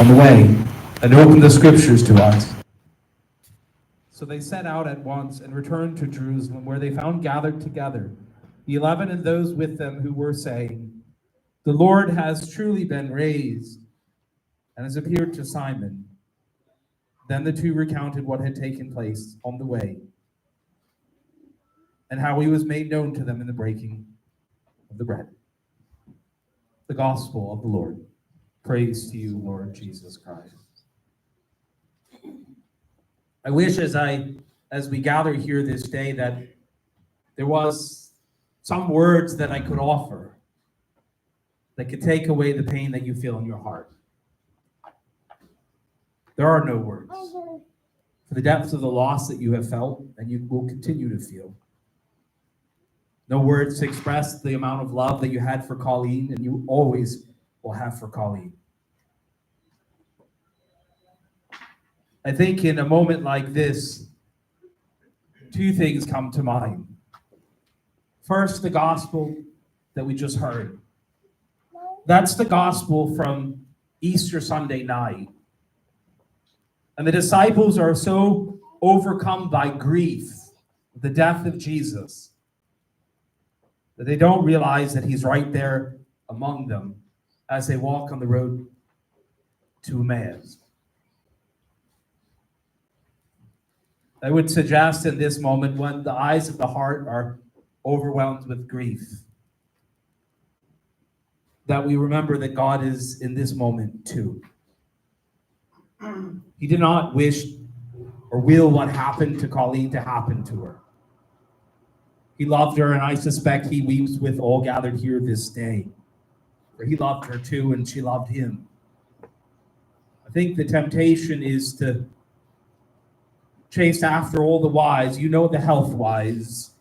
on the way and opened the scriptures to us. So they set out at once and returned to Jerusalem, where they found gathered together the 11 and those with them who were saying, "The Lord has truly been raised and has appeared to Simon." Then the two recounted what had taken place on the way and how he was made known to them in the breaking of the bread. The gospel of the Lord. Praise to you, Lord Jesus Christ. I wish as we gather here this day that there was some words that I could offer that could take away the pain that you feel in your heart. There are no words for the depths of the loss that you have felt and you will continue to feel. No words to express the amount of love that you had for Colleen and you always will have for Colleen. I think in a moment like this, two things come to mind. First, the gospel that we just heard. That's the gospel from Easter Sunday night. And the disciples are so overcome by grief, the death of Jesus, that they don't realize that he's right there among them as they walk on the road to Emmaus. I would suggest in this moment, when the eyes of the heart are overwhelmed with grief, that we remember that God is in this moment too. He did not wish or will what happened to Colleen to happen to her. He loved her, and I suspect he weeps with all gathered here this day. For he loved her too, and she loved him. I think the temptation is to chase after all the whys, the health whys.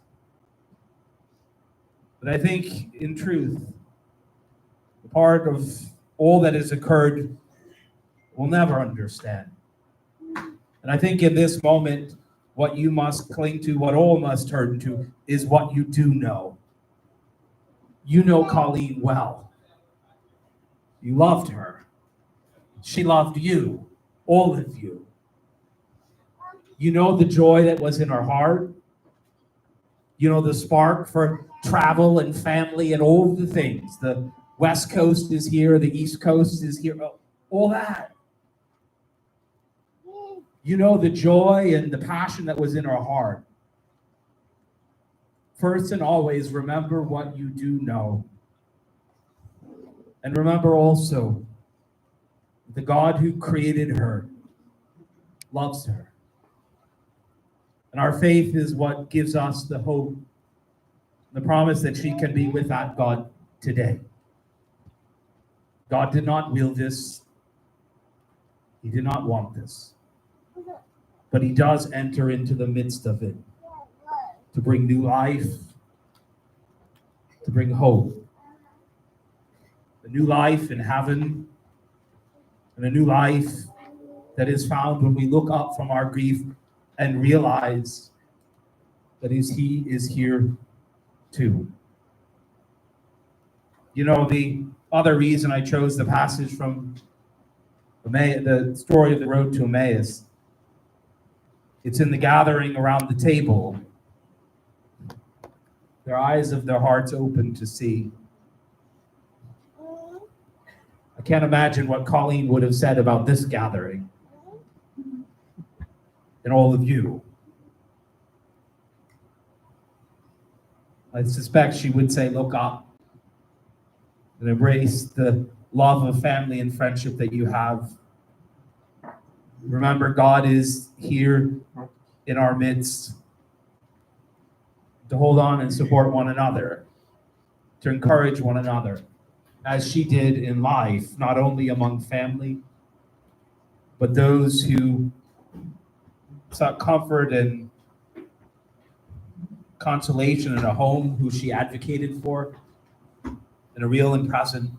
But I think, in truth, the part of all that has occurred we'll never understand. And I think in this moment, what you must cling to, what all must turn to, is what you do know. You know Colleen well. You loved her. She loved you, all of you. You know the joy that was in her heart. You know the spark for travel and family and all the things. The West Coast is here, the East Coast is here, all that. You know the joy and the passion that was in her heart. First and always, remember what you do know. And remember also, the God who created her loves her. And our faith is what gives us the hope, the promise that she can be with that God today. God did not will this. He did not want this. But he does enter into the midst of it to bring new life, to bring hope. A new life in heaven, and a new life that is found when we look up from our grief and realize that he is here too. The other reason I chose the passage from the story of the road to Emmaus, it's in the gathering around the table. Their eyes of their hearts open to see. I can't imagine what Colleen would have said about this gathering and all of you. I suspect she would say, look up and embrace the love of family and friendship that you have. Remember, God is here in our midst to hold on and support one another, to encourage one another, as she did in life, not only among family, but those who sought comfort and consolation in a home who she advocated for in a real and present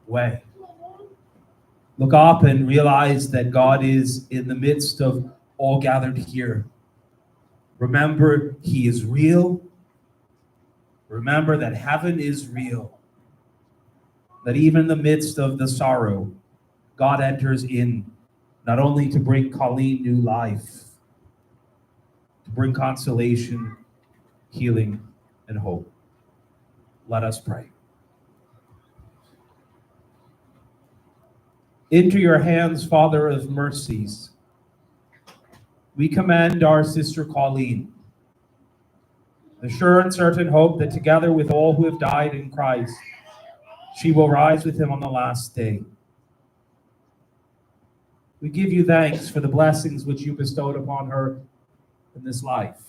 way. Look up and realize that God is in the midst of all gathered here. Remember, he is real. Remember that heaven is real. That even in the midst of the sorrow, God enters in not only to bring Colleen new life, to bring consolation, healing, and hope. Let us pray. Into your hands, Father of mercies, we commend our sister Colleen, the sure and certain hope that together with all who have died in Christ, she will rise with him on the last day. We give you thanks for the blessings which you bestowed upon her in this life.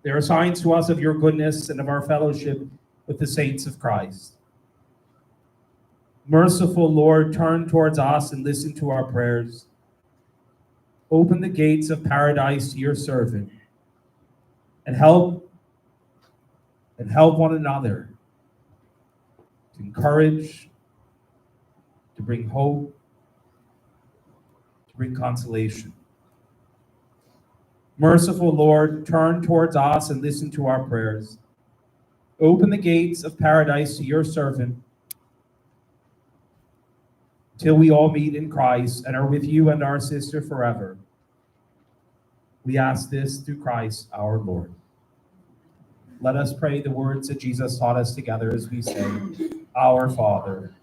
They are signs to us of your goodness and of our fellowship with the saints of Christ. Merciful Lord, turn towards us and listen to our prayers. Open the gates of paradise to your servant and help one another to encourage, to bring hope, to bring consolation. Merciful Lord, turn towards us and listen to our prayers. Open the gates of paradise to your servant till we all meet in Christ and are with you and our sister forever. We ask this through Christ our Lord. Let us pray the words that Jesus taught us together as we say, Our Father,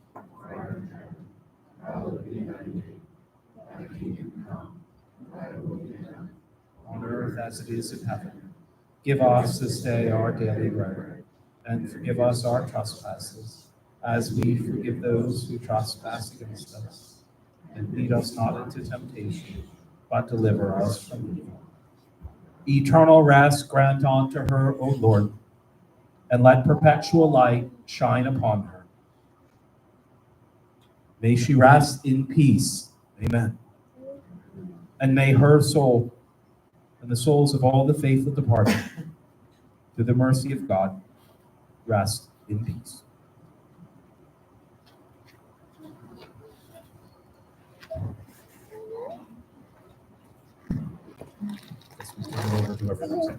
hallowed be thy name. Thy kingdom come, thy will be done, on earth as it is in heaven. Give us this day our daily bread, and forgive us our trespasses, as we forgive those who trespass against us. And lead us not into temptation, but deliver us from evil. Eternal rest grant unto her, O Lord, and let perpetual light shine upon her. May she rest in peace. Amen. And may her soul and the souls of all the faithful departed, through the mercy of God, rest in peace. Over to everyone's side.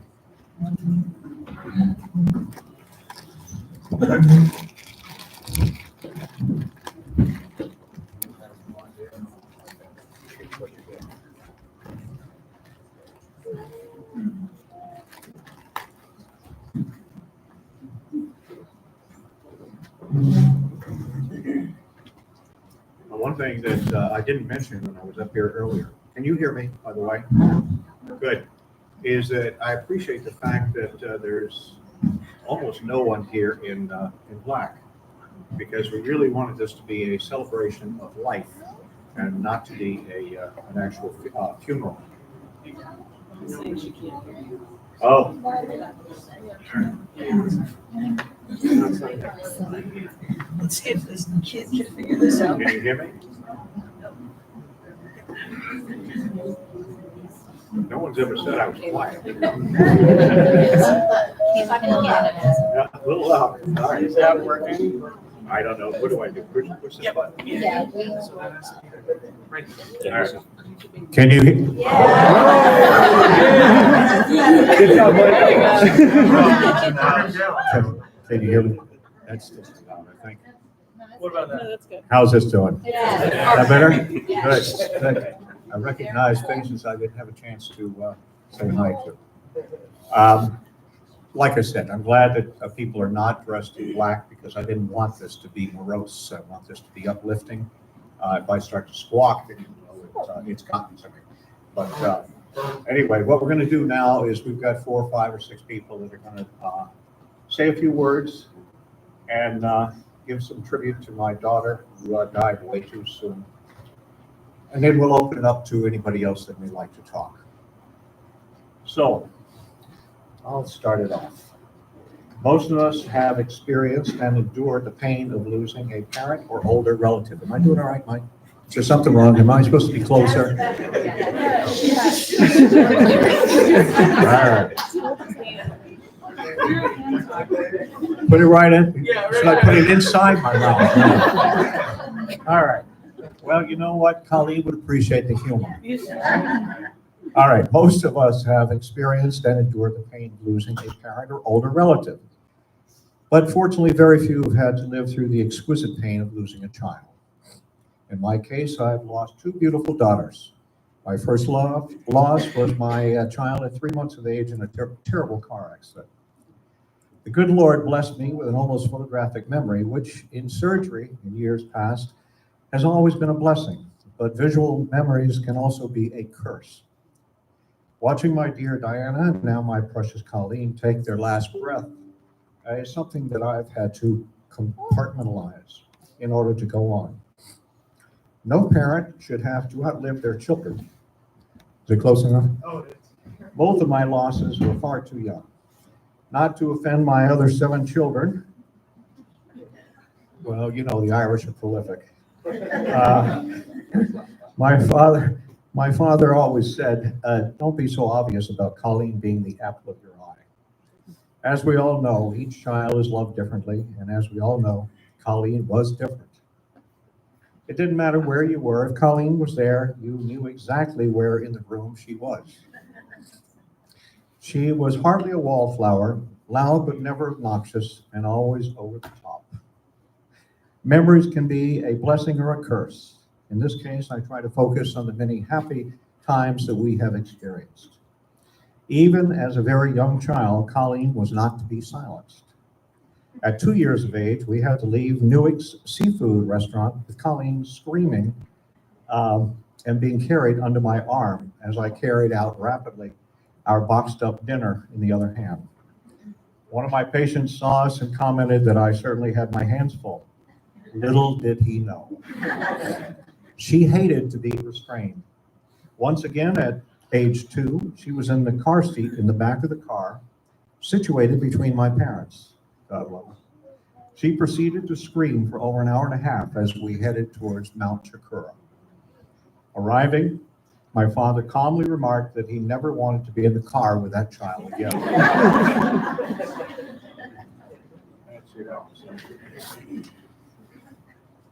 One thing that I didn't mention when I was up here earlier, can you hear me, by the way? Good. Is that I appreciate the fact that there's almost no one here in black, because we really wanted this to be a celebration of life and not to be an actual funeral. Oh. Let's see if this kid can figure this out. Can you hear me? No one's ever said I was quiet. Yeah, a little louder. All right. Is that working? I don't know. What do I do? Push this button. Yeah. All right. Can you hear? Good job, buddy. Can you hear me? That's still loud, I think. What about that? No, that's good. How's this doing? Yeah. Is that better? Yeah. Good. I recognize faces I didn't have a chance to say hi to. Like I said, I'm glad that people are not dressed in black, because I didn't want this to be morose. I want this to be uplifting. If I start to squawk, then, it's gotten to me. But anyway, what we're going to do now is we've got 4 or 5 or 6 people that are going to say a few words and give some tribute to my daughter, who died way too soon. And then we'll open it up to anybody else that may like to talk. So, I'll start it off. Most of us have experienced and endured the pain of losing a parent or older relative. Am I doing all right, Mike? Is there something wrong? Am I supposed to be closer? All right. Put it right in. Should I put it inside my mouth? All right. Well, you know what? Colleen would appreciate the humor. All right. Most of us have experienced and endured the pain of losing a parent or older relative. But fortunately, very few have had to live through the exquisite pain of losing a child. In my case, I've lost two beautiful daughters. My first loss was my child at 3 months of age in a terrible car accident. The good Lord blessed me with an almost photographic memory, which in surgery in years past has always been a blessing, but visual memories can also be a curse. Watching my dear Diana, and now my precious Colleen, take their last breath is something that I've had to compartmentalize in order to go on. No parent should have to outlive their children. Is it close enough? Oh, it is. Both of my losses were far too young. Not to offend my other 7 children. Well, you know, the Irish are prolific. My father always said, don't be so obvious about Colleen being the apple of your eye. As we all know, each child is loved differently, and as we all know, Colleen was different. It didn't matter where you were. If Colleen was there, you knew exactly where in the room she was. She was hardly a wallflower, loud but never obnoxious, and always over the top. Memories can be a blessing or a curse. In this case, I try to focus on the many happy times that we have experienced. Even as a very young child, Colleen was not to be silenced. At 2 years of age, we had to leave Newick's seafood restaurant with Colleen screaming and being carried under my arm as I carried out rapidly our boxed up dinner in the other hand. One of my patients saw us and commented that I certainly had my hands full. Little did he know. She hated to be restrained. Once again, at age 2, she was in the car seat in the back of the car, situated between my parents. God love her. She proceeded to scream for over an hour and a half as we headed towards Mount Chikura. Arriving, my father calmly remarked that he never wanted to be in the car with that child again.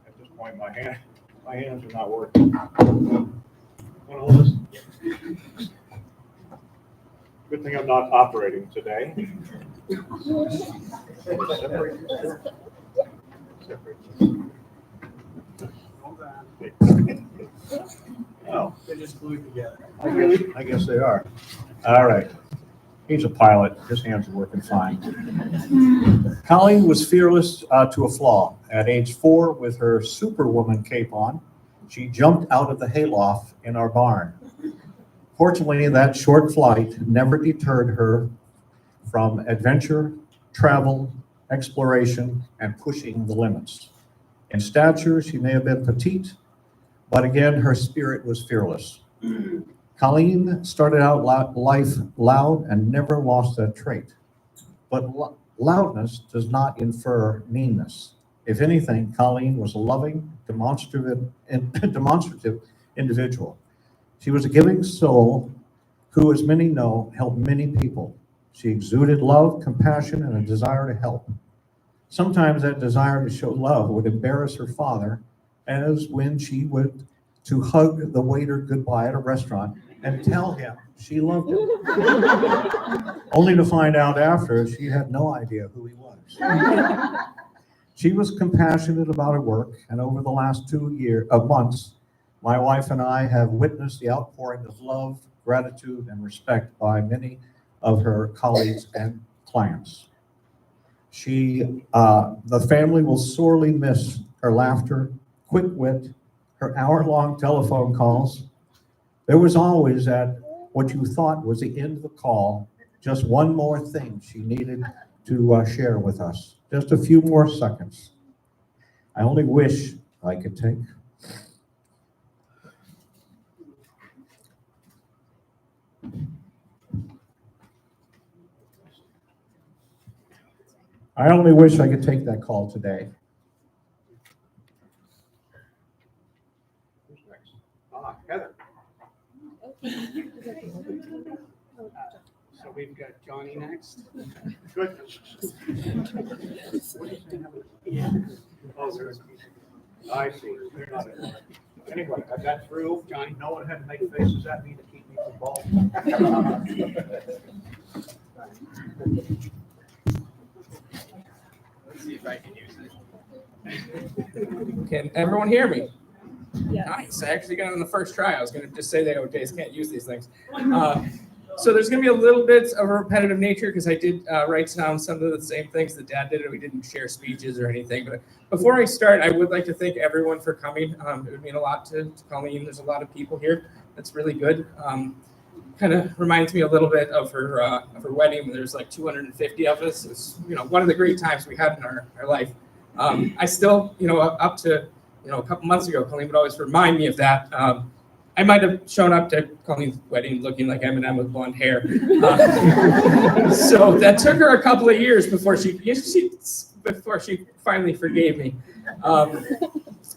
At this point, my hands are not working. Want to hold this? Good thing I'm not operating today. Oh, They're just glued together. I guess they are. All right. He's a pilot. His hands are working fine. Colleen was fearless to a flaw. At age 4, with her Superwoman cape on, she jumped out of the hayloft in our barn. Fortunately, that short flight never deterred her from adventure, travel, exploration, and pushing the limits. In stature, she may have been petite, but again, her spirit was fearless. Colleen started out life loud and never lost that trait. But loudness does not infer meanness. If anything, Colleen was a loving, demonstrative individual. She was a giving soul who, as many know, helped many people. She exuded love, compassion, and a desire to help. Sometimes that desire to show love would embarrass her father, as when she would to hug the waiter goodbye at a restaurant and tell him she loved him, only to find out after she had no idea who he was. She was compassionate about her work, and over the last 2 months, my wife and I have witnessed the outpouring of love, gratitude, and respect by many of her colleagues and clients. The family will sorely miss her laughter, quick wit, her hour-long telephone calls. There was always, at what you thought was the end of the call, just one more thing she needed to share with us. Just a few more seconds. I only wish I could take. I only wish I could take that call today. Who's next? Heather. So we've got Johnny next. Good. Yeah. Oh, there's, I see. They're not in. Anyway, I got through. Johnny. No one had to make faces at me to keep me from falling. Let's see if I can use it. Can everyone hear me? Nice. I actually got it on the first try. I was going to just say that O'Days can't use these things. So there's going to be a little bit of a repetitive nature because I did write down some of the same things that Dad did, and we didn't share speeches or anything. But before I start, I would like to thank everyone for coming. It would mean a lot to Colleen. There's a lot of people here. That's really good. Kind of reminds me a little bit of her wedding. There's like 250 of us. It's one of the great times we had in our life. I still up to a couple months ago, Colleen would always remind me of that. I might have shown up to Colleen's wedding looking like Eminem with blonde hair. So that took her a couple of years before she finally forgave me.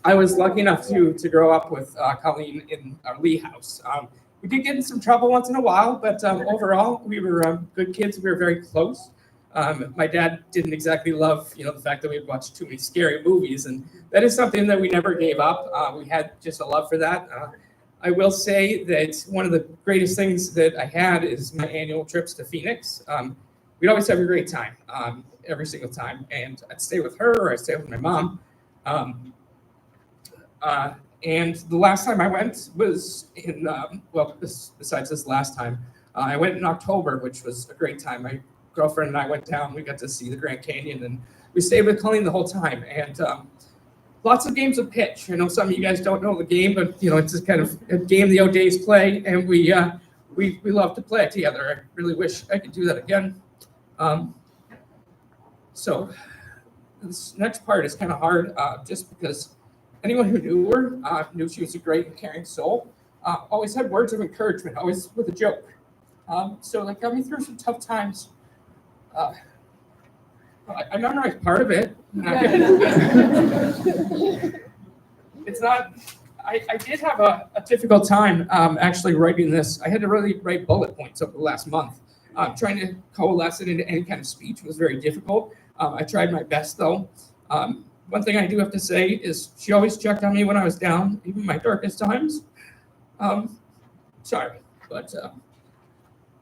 I was lucky enough to grow up with Colleen in our Lee house. We did get in some trouble once in a while, but overall we were good kids. We were very close. My dad didn't exactly love, the fact that we had watched too many scary movies, and that is something that we never gave up. We had just a love for that. I will say that one of the greatest things that I had is my annual trips to Phoenix. We'd always have a great time, every single time, and I'd stay with her or I'd stay with my mom. And the last time I went was in, besides this last time, I went in October, which was a great time. My girlfriend and I went down. We got to see the Grand Canyon, and we stayed with Colleen the whole time. And lots of games of pitch. I know some of you guys don't know the game, but it's just kind of a game the O'Days play, and we love to play it together. I really wish I could do that again. So this next part is kind of hard, just because anyone who knew her knew she was a great and caring soul. Always had words of encouragement, always with a joke. So that got me through some tough times. I memorized part of it. It's not. I did have a difficult time actually writing this. I had to really write bullet points over the last month. Trying to coalesce it into any kind of speech was very difficult. I tried my best though. One thing I do have to say is she always checked on me when I was down, even my darkest times. Sorry, but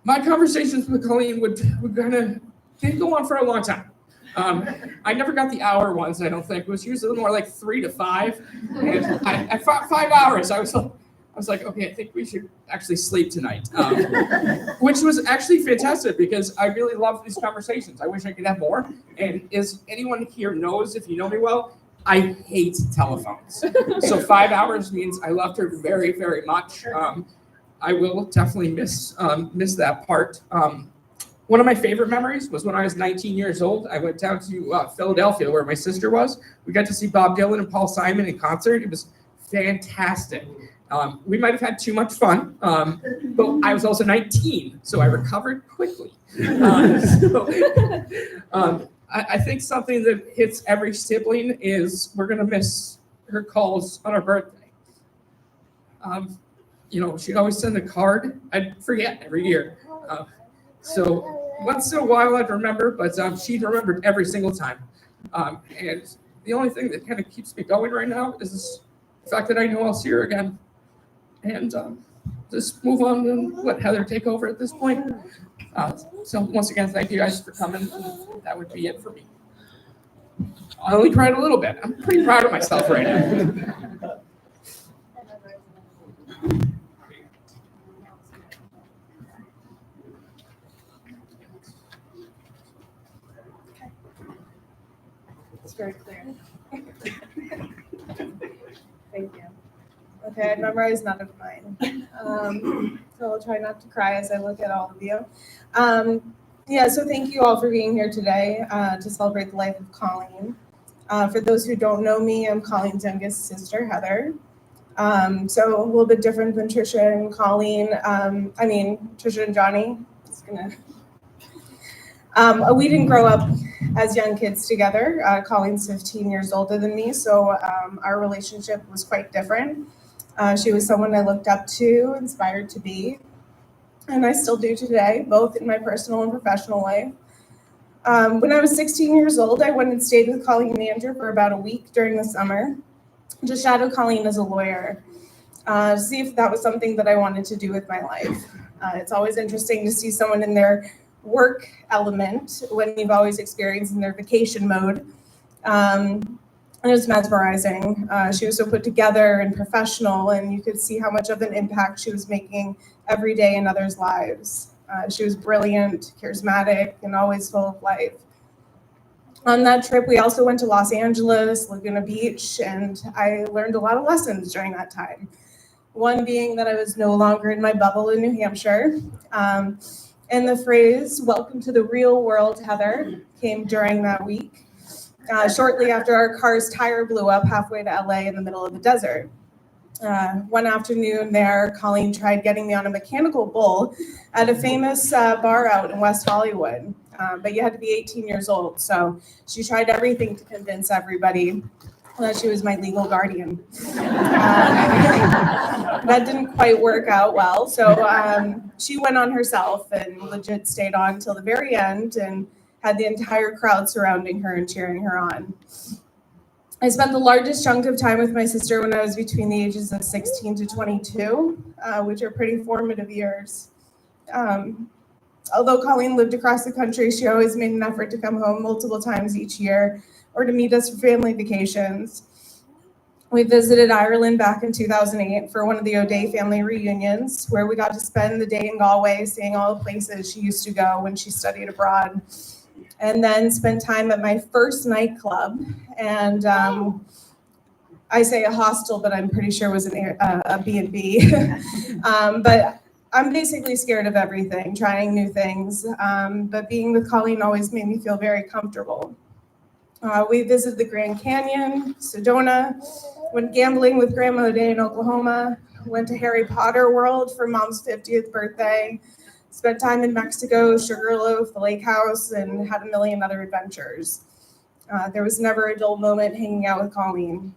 my conversations with Colleen would kind of didn't go on for a long time. I never got the hour ones, I don't think. It was usually more like 3 to 5. And I 5 hours. I was like, okay, I think we should actually sleep tonight. Which was actually fantastic because I really love these conversations. I wish I could have more. And as anyone here knows, if you know me well, I hate telephones. So 5 hours means I loved her very, very much. I will definitely miss that part. One of my favorite memories was when I was 19 years old. I went down to Philadelphia where my sister was. We got to see Bob Dylan and Paul Simon in concert. It was fantastic. We might have had too much fun, but I was also 19, so I recovered quickly. I think something that hits every sibling is we're going to miss her calls on our birthday. She'd always send a card. I'd forget every year. So once in a while I'd remember, but she'd remembered every single time. And the only thing that kind of keeps me going right now is the fact that I know I'll see her again. And just move on and let Heather take over at this point. So once again, thank you guys for coming. That would be it for me. I only cried a little bit. I'm pretty proud of myself right now. It's very clear. Thank you. Okay, I memorized none of mine. So I'll try not to cry as I look at all of you. So thank you all for being here today to celebrate the life of Colleen. For those who don't know me, I'm Colleen's youngest sister, Heather. So a little bit different than Trisha and Colleen. Trisha and Johnny. We didn't grow up as young kids together. Colleen's 15 years older than me, so our relationship was quite different. She was someone I looked up to, inspired to be, and I still do today, both in my personal and professional life. When I was 16 years old, I went and stayed with Colleen and Andrew for about a week during the summer to shadow Colleen as a lawyer, to see if that was something that I wanted to do with my life. It's always interesting to see someone in their work element when you've always experienced in their vacation mode. And It was mesmerizing. She was so put together and professional, and you could see how much of an impact she was making every day in others' lives. She was brilliant, charismatic, and always full of life. On that trip, we also went to Los Angeles, Laguna Beach, and I learned a lot of lessons during that time. One being that I was no longer in my bubble in New Hampshire. And the phrase, "Welcome to the real world, Heather," came during that week, shortly after our car's tire blew up halfway to LA in the middle of the desert. One afternoon there, Colleen tried getting me on a mechanical bull at a famous bar out in West Hollywood. But you had to be 18 years old, so she tried everything to convince everybody that she was my legal guardian. That didn't quite work out well, so she went on herself and legit stayed on till the very end and had the entire crowd surrounding her and cheering her on. I spent the largest chunk of time with my sister when I was between the ages of 16 to 22, which are pretty formative years. Although Colleen lived across the country, she always made an effort to come home multiple times each year or to meet us for family vacations. We visited Ireland back in 2008 for one of the O'Day family reunions, where we got to spend the day in Galway seeing all the places she used to go when she studied abroad, and then spent time at my first nightclub. And I say a hostel, but I'm pretty sure it was a B&B. But I'm basically scared of everything, trying new things. But being with Colleen always made me feel very comfortable. We visited the Grand Canyon, Sedona, went gambling with Grandma O'Day in Oklahoma, went to Harry Potter World for Mom's 50th birthday, spent time in Mexico, Sugarloaf, the lake house, and had a million other adventures. There was never a dull moment hanging out with Colleen.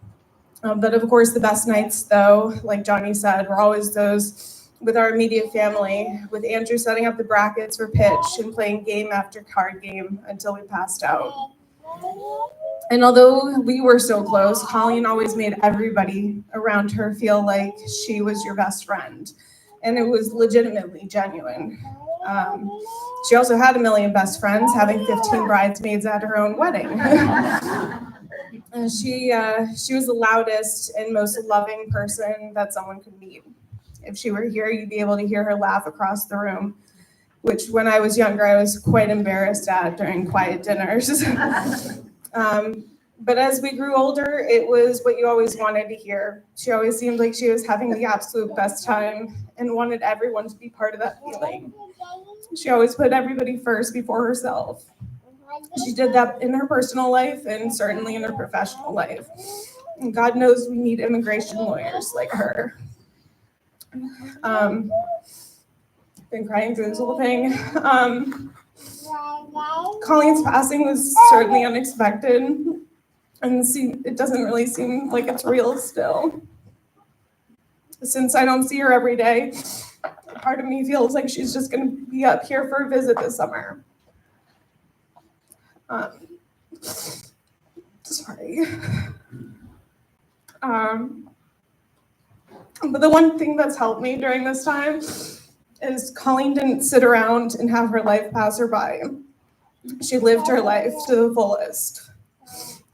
But of course, the best nights, though, like Johnny said, were always those with our immediate family, with Andrew setting up the brackets for pitch and playing game after card game until we passed out. And although we were so close, Colleen always made everybody around her feel like she was your best friend. And it was legitimately genuine. She also had a million best friends, having 15 bridesmaids at her own wedding. She was the loudest and most loving person that someone could meet. If she were here, you'd be able to hear her laugh across the room, which when I was younger, I was quite embarrassed at during quiet dinners. But as we grew older, it was what you always wanted to hear. She always seemed like she was having the absolute best time and wanted everyone to be part of that feeling. She always put everybody first before herself. She did that in her personal life and certainly in her professional life. And God knows we need immigration lawyers like her. Been crying through this whole thing. Colleen's passing was certainly unexpected, and it doesn't really seem like it's real still. Since I don't see her every day, part of me feels like she's just going to be up here for a visit this summer. Sorry. But the one thing that's helped me during this time is Colleen didn't sit around and have her life pass her by. She lived her life to the fullest.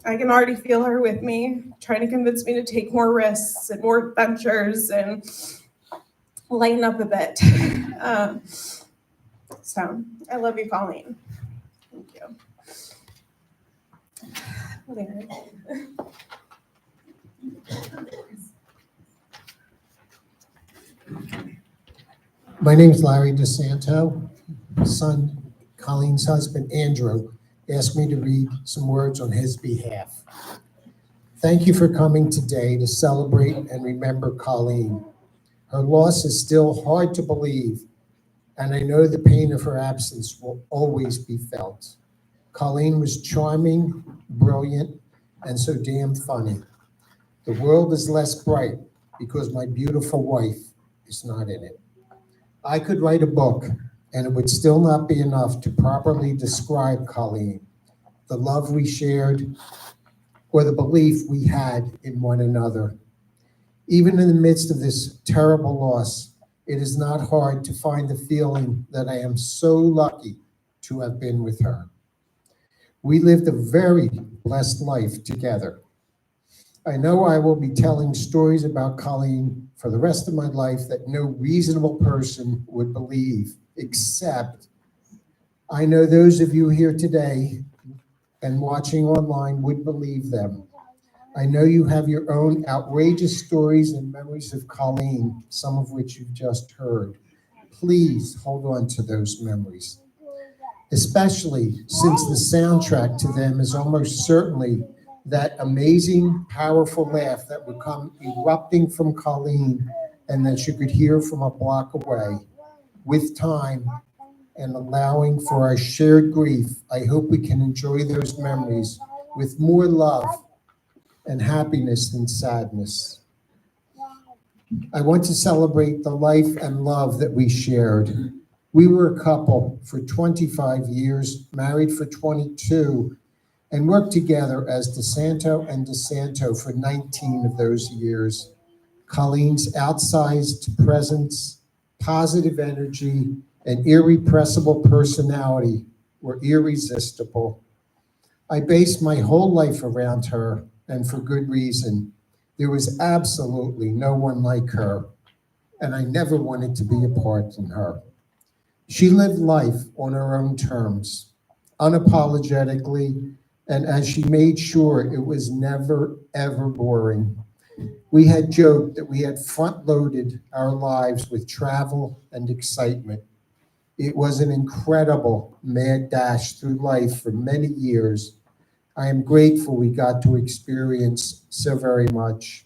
I can already feel her with me, trying to convince me to take more risks and more adventures and lighten up a bit. So I love you, Colleen. Thank you. My name is Larry DiSanto. Son, Colleen's husband, Andrew, asked me to read some words on his behalf. Thank you for coming today to celebrate and remember Colleen. Her loss is still hard to believe, and I know the pain of her absence will always be felt. Colleen was charming, brilliant, and so damn funny. The world is less bright because my beautiful wife is not in it. I could write a book, and it would still not be enough to properly describe Colleen, the love we shared, or the belief we had in one another. Even in the midst of this terrible loss, it is not hard to find the feeling that I am so lucky to have been with her. We lived a very blessed life together. I know I will be telling stories about Colleen for the rest of my life that no reasonable person would believe, except I know those of you here today and watching online would believe them. I know you have your own outrageous stories and memories of Colleen, some of which you've just heard. Please hold on to those memories, especially since the soundtrack to them is almost certainly that amazing, powerful laugh that would come erupting from Colleen and that you could hear from a block away. With time and allowing for our shared grief, I hope we can enjoy those memories with more love and happiness than sadness. I want to celebrate the life and love that we shared. We were a couple for 25 years, married for 22, and worked together as DiSanto and DiSanto for 19 of those years. Colleen's outsized presence, positive energy, and irrepressible personality were irresistible. I based my whole life around her, and for good reason. There was absolutely no one like her, and I never wanted to be apart from her. She lived life on her own terms, unapologetically, and as she made sure it was never, ever boring. We had joked that we had front-loaded our lives with travel and excitement. It was an incredible mad dash through life for many years. I am grateful we got to experience so very much.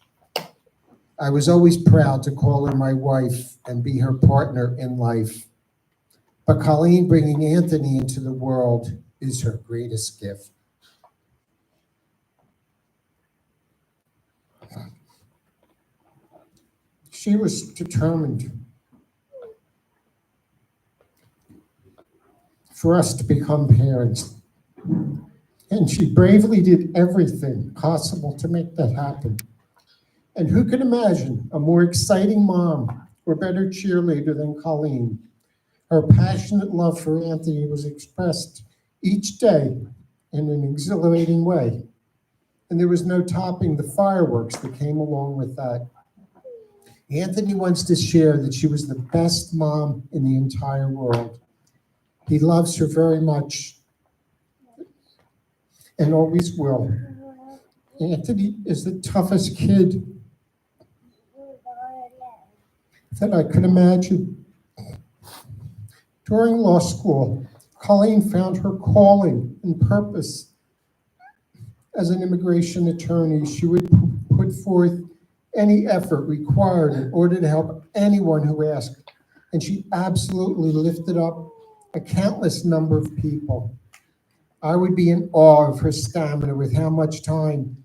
I was always proud to call her my wife and be her partner in life. But Colleen bringing Anthony into the world is her greatest gift. She was determined for us to become parents. And she bravely did everything possible to make that happen. And who could imagine a more exciting mom or better cheerleader than Colleen? Her passionate love for Anthony was expressed each day in an exhilarating way. And there was no topping the fireworks that came along with that. Anthony wants to share that she was the best mom in the entire world. He loves her very much and always will. Anthony is the toughest kid that I could imagine. During law school, Colleen found her calling and purpose. As an immigration attorney, she would put forth any effort required in order to help anyone who asked, and she absolutely lifted up a countless number of people. I would be in awe of her stamina with how much time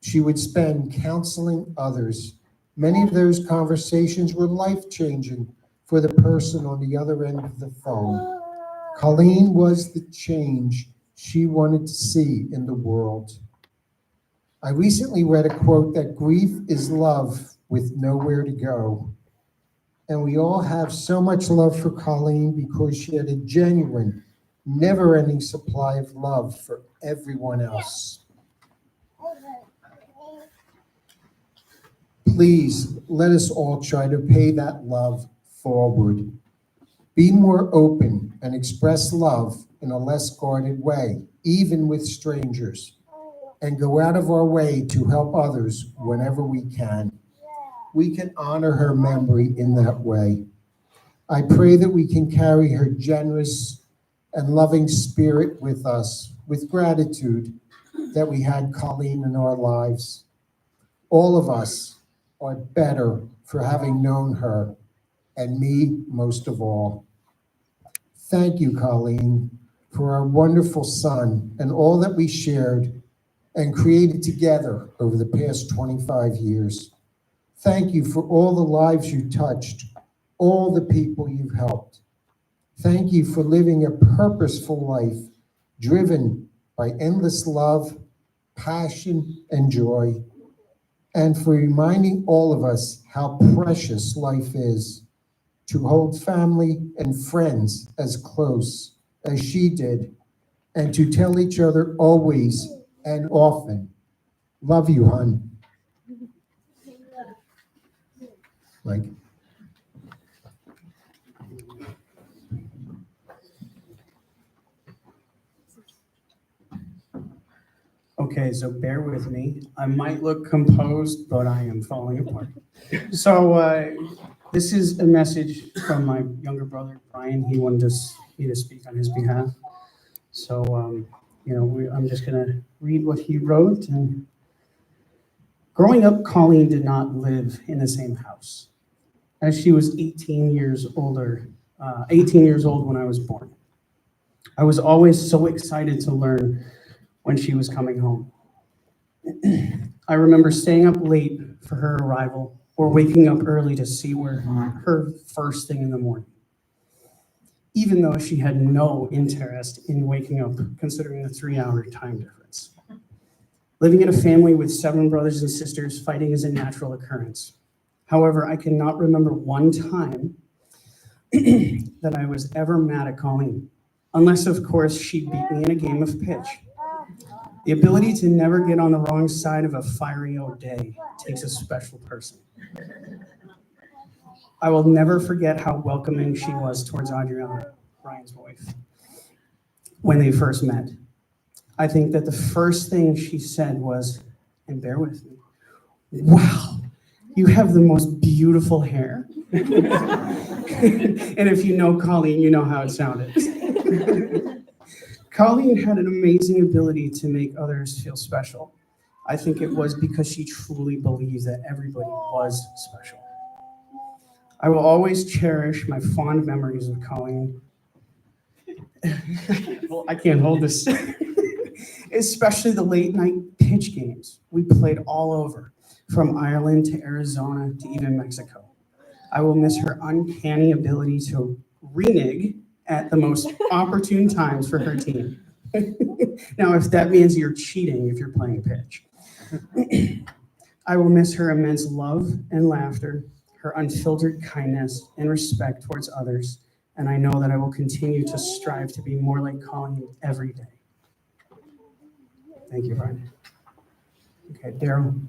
she would spend counseling others. Many of those conversations were life-changing for the person on the other end of the phone. Colleen was the change she wanted to see in the world. I recently read a quote that grief is love with nowhere to go. And we all have so much love for Colleen because she had a genuine, never-ending supply of love for everyone else. Please let us all try to pay that love forward. Be more open and express love in a less guarded way, even with strangers, and go out of our way to help others whenever we can. We can honor her memory in that way. I pray that we can carry her generous and loving spirit with us, with gratitude that we had Colleen in our lives. All of us are better for having known her, and me most of all. Thank you, Colleen, for our wonderful son and all that we shared and created together over the past 25 years. Thank you for all the lives you touched, all the people you've helped. Thank you for living a purposeful life, driven by endless love, passion, and joy, and for reminding all of us how precious life is, to hold family and friends as close as she did, and to tell each other always and often, love you, hon. Mike? Okay, so bear with me. I might look composed, but I am falling apart. So this is a message from my younger brother, Brian. He wanted me to speak on his behalf. So, I'm just going to read what he wrote. And growing up, Colleen did not live in the same house, as she was 18 years old when I was born. I was always so excited to learn when she was coming home. I remember staying up late for her arrival or waking up early to see her first thing in the morning, even though she had no interest in waking up considering the 3-hour time difference. Living in a family with 7 brothers and sisters, fighting is a natural occurrence. However, I cannot remember one time that I was ever mad at Colleen, unless of course she beat me in a game of pitch. The ability to never get on the wrong side of a fiery O'Day takes a special person. I will never forget how welcoming she was towards Adriana, Brian's wife, when they first met. I think that the first thing she said was, and bear with me, "Wow, you have the most beautiful hair." And if you know Colleen, you know how it sounded. Colleen had an amazing ability to make others feel special. I think it was because she truly believed that everybody was special. I will always cherish my fond memories of Colleen. Well, I can't hold this. Especially the late night pitch games we played all over, from Ireland to Arizona to even Mexico. I will miss her uncanny ability to renege at the most opportune times for her team. Now, if that means you're cheating if you're playing pitch. I will miss her immense love and laughter, her unfiltered kindness and respect towards others, and I know that I will continue to strive to be more like Colleen every day. Thank you, Brian. Okay, Daryl.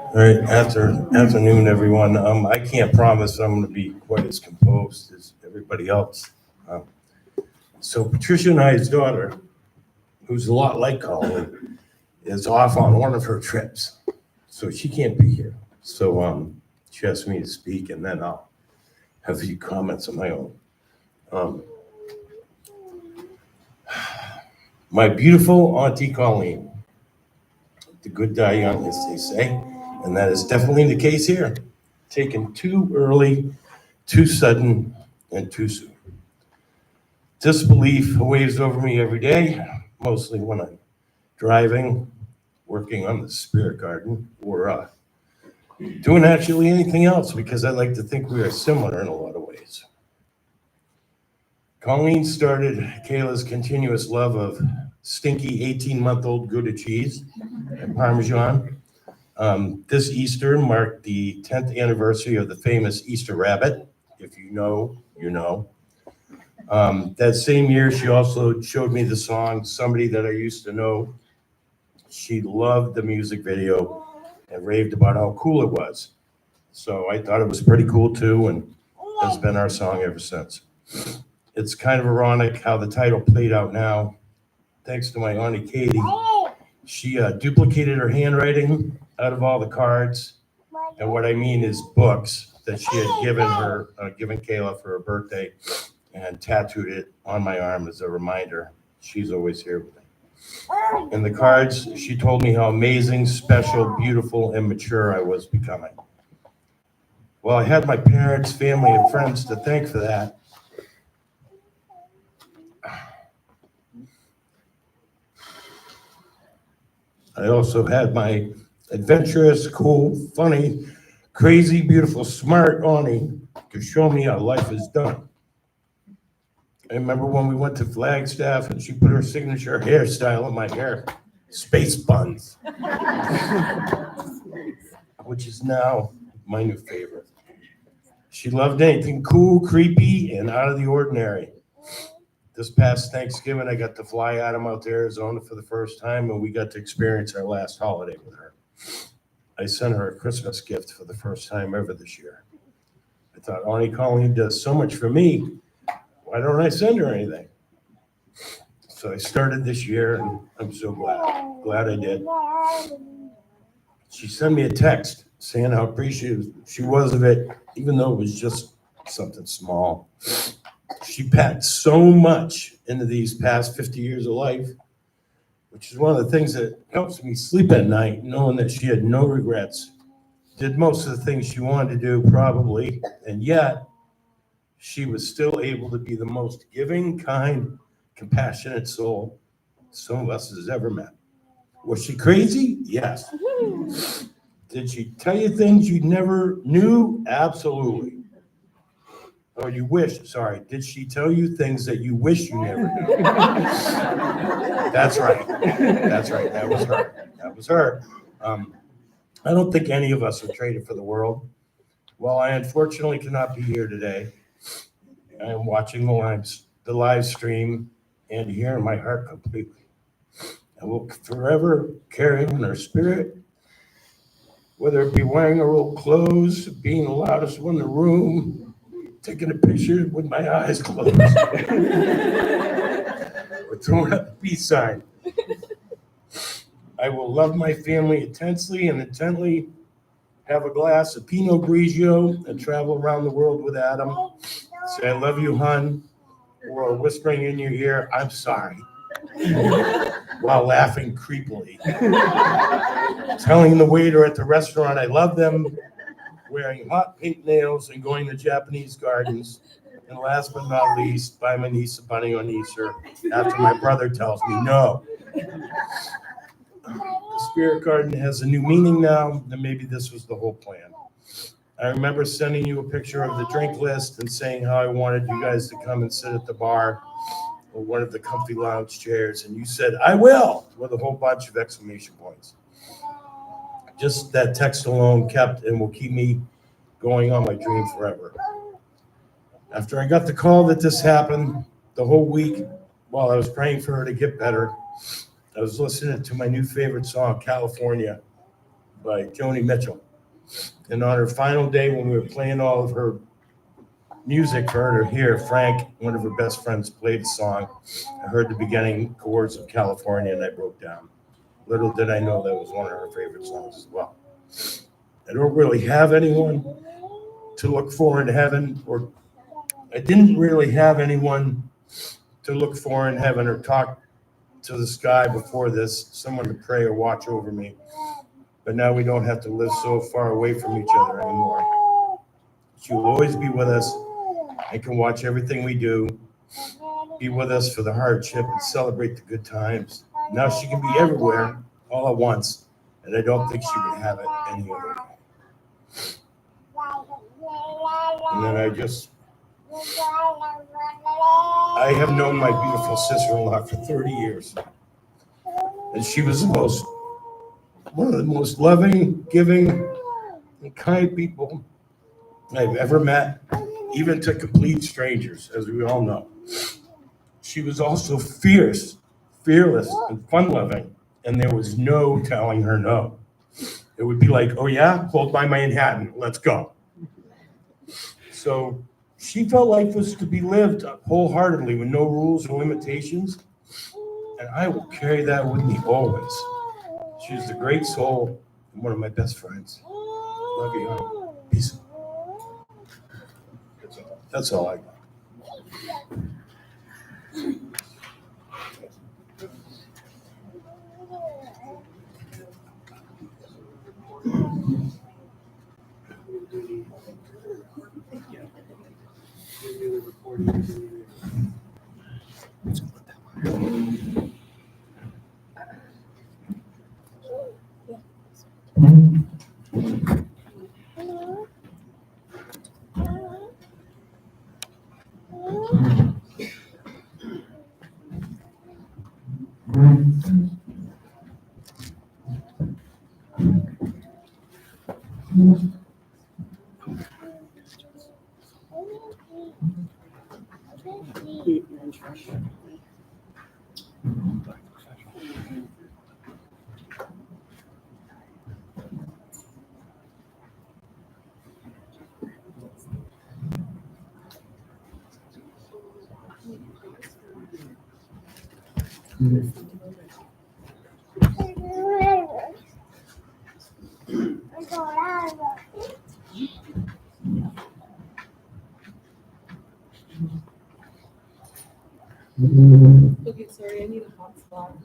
All right, afternoon, everyone. I can't promise I'm going to be quite as composed as everybody else. So Patricia and I's daughter, who's a lot like Colleen, is off on one of her trips, so she can't be here. So she asked me to speak, and then I'll have a few comments of my own. My beautiful Auntie Colleen, the good die young, as they say, and that is definitely the case here. Taken too early, too sudden, and too soon. Disbelief waves over me every day, mostly when I'm driving, working on the spirit garden, or doing actually anything else, because I like to think we are similar in a lot of ways. Colleen started Kayla's continuous love of stinky 18-month-old Gouda cheese and Parmesan. This Easter marked the 10th anniversary of the famous Easter rabbit. If you know, you know. That same year, she also showed me the song, Somebody That I Used to Know. She loved the music video and raved about how cool it was. So I thought it was pretty cool too, and has been our song ever since. It's kind of ironic how the title played out now. Thanks to my Auntie Katie, she duplicated her handwriting out of all the cards. And what I mean is books that she had given Kayla for her birthday, and tattooed it on my arm as a reminder. She's always here with me. In the cards, she told me how amazing, special, beautiful, and mature I was becoming. Well, I had my parents, family, and friends to thank for that. I also had my adventurous, cool, funny, crazy, beautiful, smart Auntie to show me how life is done. I remember when we went to Flagstaff and she put her signature hairstyle in my hair, space buns, which is now my new favorite. She loved anything cool, creepy, and out of the ordinary. This past Thanksgiving, I got to fly Adam out to Arizona for the first time, and we got to experience our last holiday with her. I sent her a Christmas gift for the first time ever this year. I thought, Auntie Colleen does so much for me. Why don't I send her anything? So I started this year, and I'm so glad I did. She sent me a text saying how appreciative she was of it, even though it was just something small. She packed so much into these past 50 years of life, which is one of the things that helps me sleep at night, knowing that she had no regrets, did most of the things she wanted to do probably, and yet she was still able to be the most giving, kind, compassionate soul some of us has ever met. Was she crazy? Yes. Did she tell you things you never knew? Absolutely. Or you wish, sorry, did she tell you things that you wish you never knew? That's right. That's right. That was her. That was her. I don't think any of us are traded for the world. While I unfortunately cannot be here today, I am watching the live stream and here in my heart completely. I will forever carry on her spirit, whether it be wearing her old clothes, being the loudest one in the room, taking a picture with my eyes closed, or throwing up the peace sign. I will love my family intensely and intently, have a glass of Pinot Grigio, and travel around the world with Adam. Say, I love you, hun, or whispering in your ear, I'm sorry, while laughing creepily. Telling the waiter at the restaurant I love them, wearing hot pink nails and going to Japanese gardens. And last but not least, buy my niece a bunny on Easter after my brother tells me no. The spirit garden has a new meaning now, and maybe this was the whole plan. I remember sending you a picture of the drink list and saying how I wanted you guys to come and sit at the bar or one of the comfy lounge chairs, and you said, I will, with a whole bunch of exclamation points. Just that text alone kept and will keep me going on my dream forever. After I got the call that this happened, the whole week, while I was praying for her to get better, I was listening to my new favorite song, California, by Joni Mitchell. And on her final day, when we were playing all of her music for her to hear, Frank, one of her best friends, played the song. I heard the beginning chords of California, and I broke down. Little did I know that was one of her favorite songs as well. I don't really have anyone to look for in heaven, or I didn't really have anyone to look for in heaven or talk to the sky before this, someone to pray or watch over me. But now we don't have to live so far away from each other anymore. She will always be with us and can watch everything we do, be with us for the hardship and celebrate the good times. Now she can be everywhere all at once, and I don't think she would have it any other way. And then I have known my beautiful sister-in-law for 30 years. And she was one of the most loving, giving, and kind people I've ever met, even to complete strangers, as we all know. She was also fierce, fearless, and fun-loving, and there was no telling her no. It would be like, oh yeah, hold by Manhattan, let's go. So she felt life was to be lived wholeheartedly with no rules or limitations, and I will carry that with me always. She's a great soul and one of my best friends. Love you, hon. Peace. That's all I got. Okay, sorry, I need a hot spot.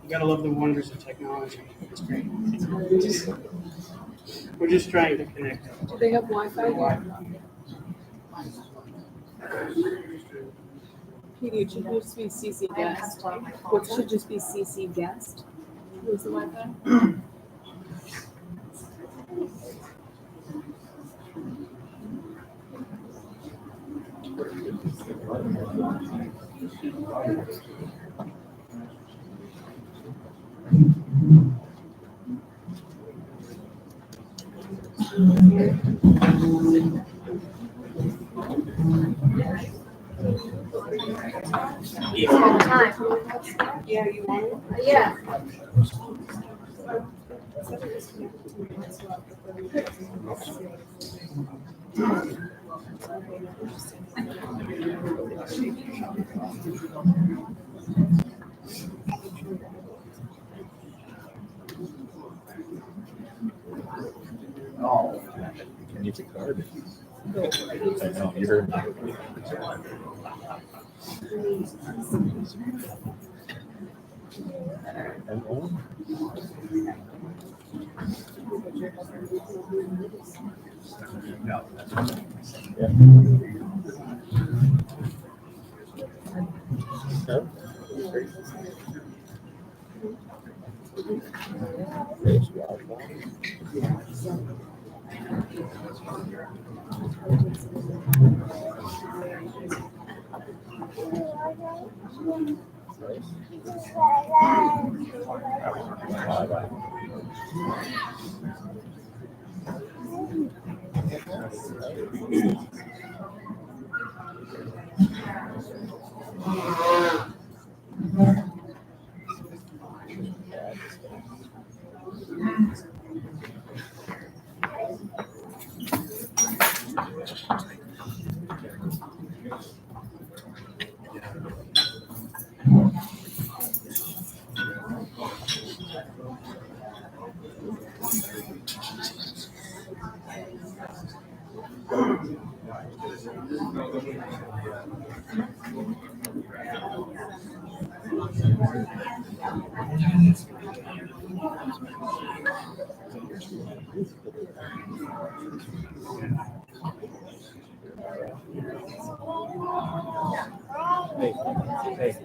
You gotta love the wonders of technology. It's great. We're just trying to connect. Do they have Wi-Fi here? Katie, it should just be CC guest. What should just be CC guest? Who's the Wi-Fi? Yeah, you want it? Yeah. Oh, can you take a card? I know, you heard me. And on? No, that's yeah. No? Great.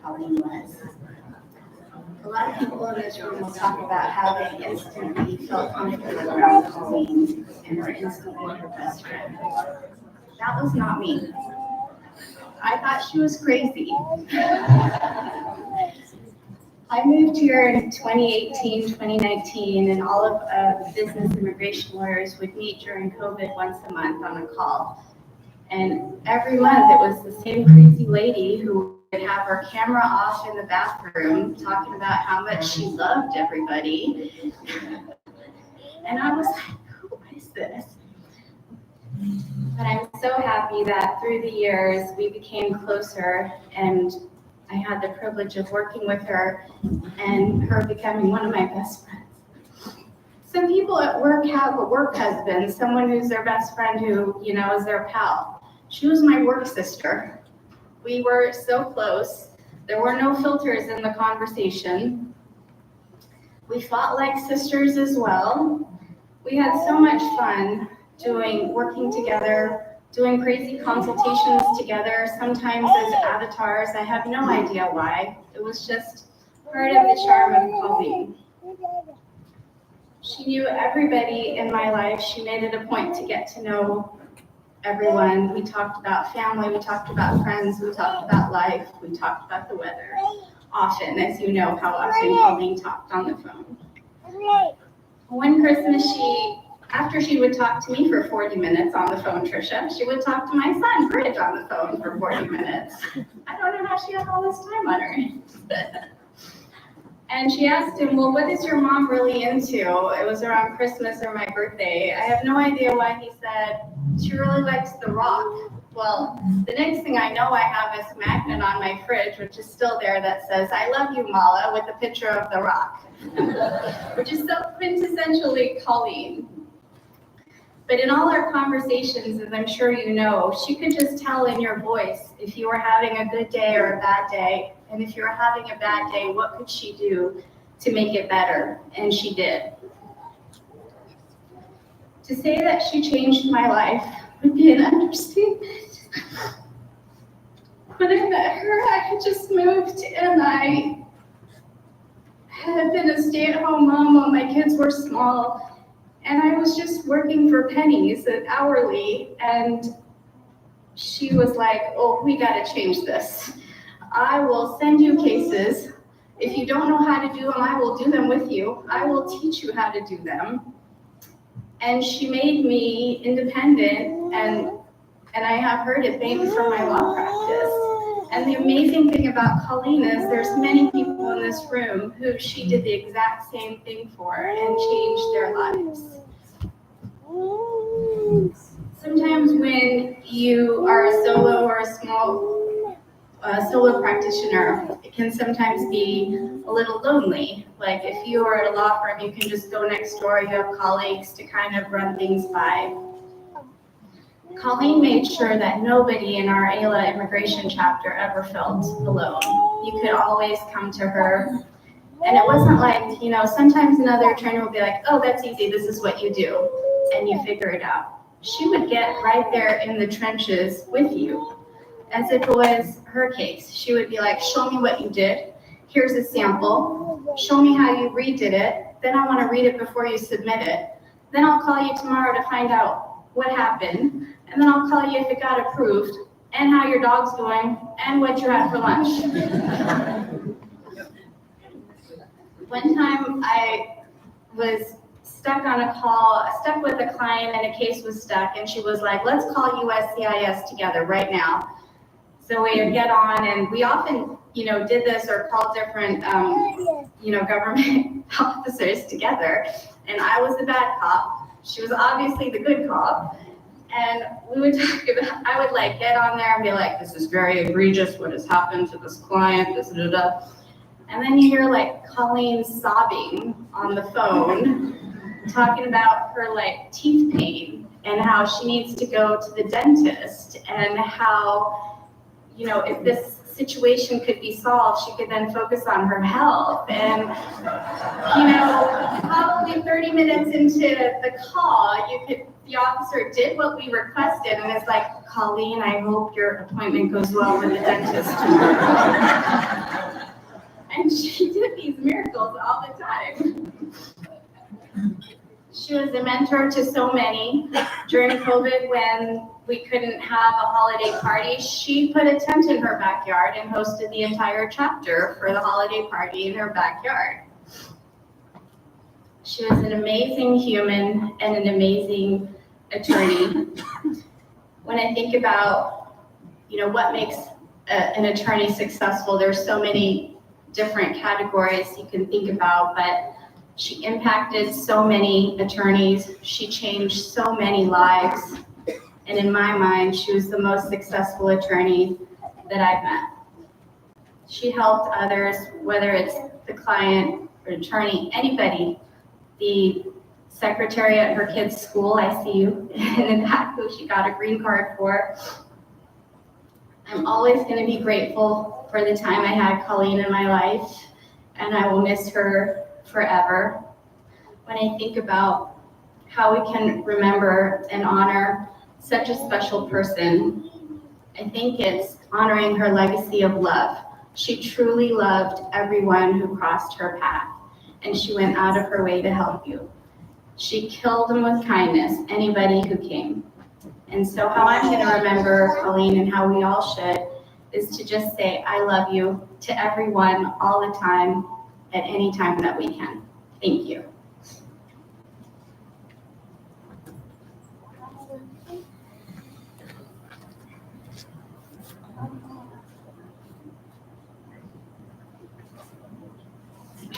Colleen was. A lot of people in this room will talk about how they instantly felt comfortable around Colleen and were instantly her best friend. That was not me. I thought she was crazy. I moved here in 2018, 2019, and all of business immigration lawyers would meet during COVID once a month on a call. And every month it was the same crazy lady who would have her camera off in the bathroom talking about how much she loved everybody. And I was like, who is this? But I'm so happy that through the years we became closer, and I had the privilege of working with her and her becoming one of my best friends. Some people at work have a work husband, someone who's their best friend who, is their pal. She was my work sister. We were so close. There were no filters in the conversation. We fought like sisters as well. We had so much fun working together, doing crazy consultations together, sometimes as avatars. I have no idea why. It was just part of the charm of Colleen. She knew everybody in my life. She made it a point to get to know everyone. We talked about family, we talked about friends, we talked about life, we talked about the weather. Often, as you know, how often Colleen talked on the phone. One Christmas, after she would talk to me for 40 minutes on the phone, Trisha, she would talk to my son, Bridge, on the phone for 40 minutes. I don't know how she had all this time on her hands. And she asked him, well, what is your mom really into? It was around Christmas or my birthday. I have no idea why he said, she really likes The Rock. Well, the next thing I know, I have this magnet on my fridge, which is still there, that says, I love you, Mala, with a picture of The Rock, which is so quintessentially Colleen. But in all our conversations, as I'm sure you know, she could just tell in your voice if you were having a good day or a bad day. And if you were having a bad day, what could she do to make it better? And she did. To say that she changed my life would be an understatement. When I met her, I had just moved and I had been a stay-at-home mom while my kids were small. And I was just working for pennies hourly, and she was like, oh, we gotta change this. I will send you cases. If you don't know how to do them, I will do them with you. I will teach you how to do them. And she made me independent, and I have her to thank for my law practice. And the amazing thing about Colleen is there's many people in this room who she did the exact same thing for and changed their lives. Sometimes when you are a solo or a small solo practitioner, it can sometimes be a little lonely. Like if you are at a law firm, you can just go next door, you have colleagues to kind of run things by. Colleen made sure that nobody in our AILA immigration chapter ever felt alone. You could always come to her. And it wasn't like, sometimes another attorney will be like, oh, that's easy, this is what you do, and you figure it out. She would get right there in the trenches with you, as if it was her case. She would be like, show me what you did. Here's a sample. Show me how you redid it. Then I want to read it before you submit it. Then I'll call you tomorrow to find out what happened. And then I'll call you if it got approved, and how your dog's doing, and what you had for lunch. One time I was stuck with a client, and a case was stuck, and she was like, let's call USCIS together right now. So we would get on, and we often, did this or called different, government officers together. And I was the bad cop. She was obviously the good cop. And we would talk about, I would get on there and be like, this is very egregious, what has happened to this client, this, da, da, da. And then you hear Colleen sobbing on the phone, talking about her teeth pain and how she needs to go to the dentist, and how, you know, if this situation could be solved, she could then focus on her health. And, you know, probably 30 minutes into the call, the officer did what we requested, and it's like, Colleen, I hope your appointment goes well with the dentist tomorrow. And she did these miracles all the time. She was a mentor to so many. During COVID, when we couldn't have a holiday party, she put a tent in her backyard and hosted the entire chapter for the holiday party in her backyard. She was an amazing human and an amazing attorney. When I think about, you know, what makes an attorney successful, there's so many different categories you can think about, but she impacted so many attorneys. She changed so many lives. And in my mind, she was the most successful attorney that I've met. She helped others, whether it's the client or attorney, anybody. The secretary at her kid's school, I see you in the back, who she got a green card for. I'm always going to be grateful for the time I had Colleen in my life, and I will miss her forever. When I think about how we can remember and honor such a special person, I think it's honoring her legacy of love. She truly loved everyone who crossed her path, and she went out of her way to help you. She killed them with kindness, anybody who came. And so how I'm going to remember Colleen, and how we all should, is to just say, I love you to everyone all the time, at any time that we can. Thank you.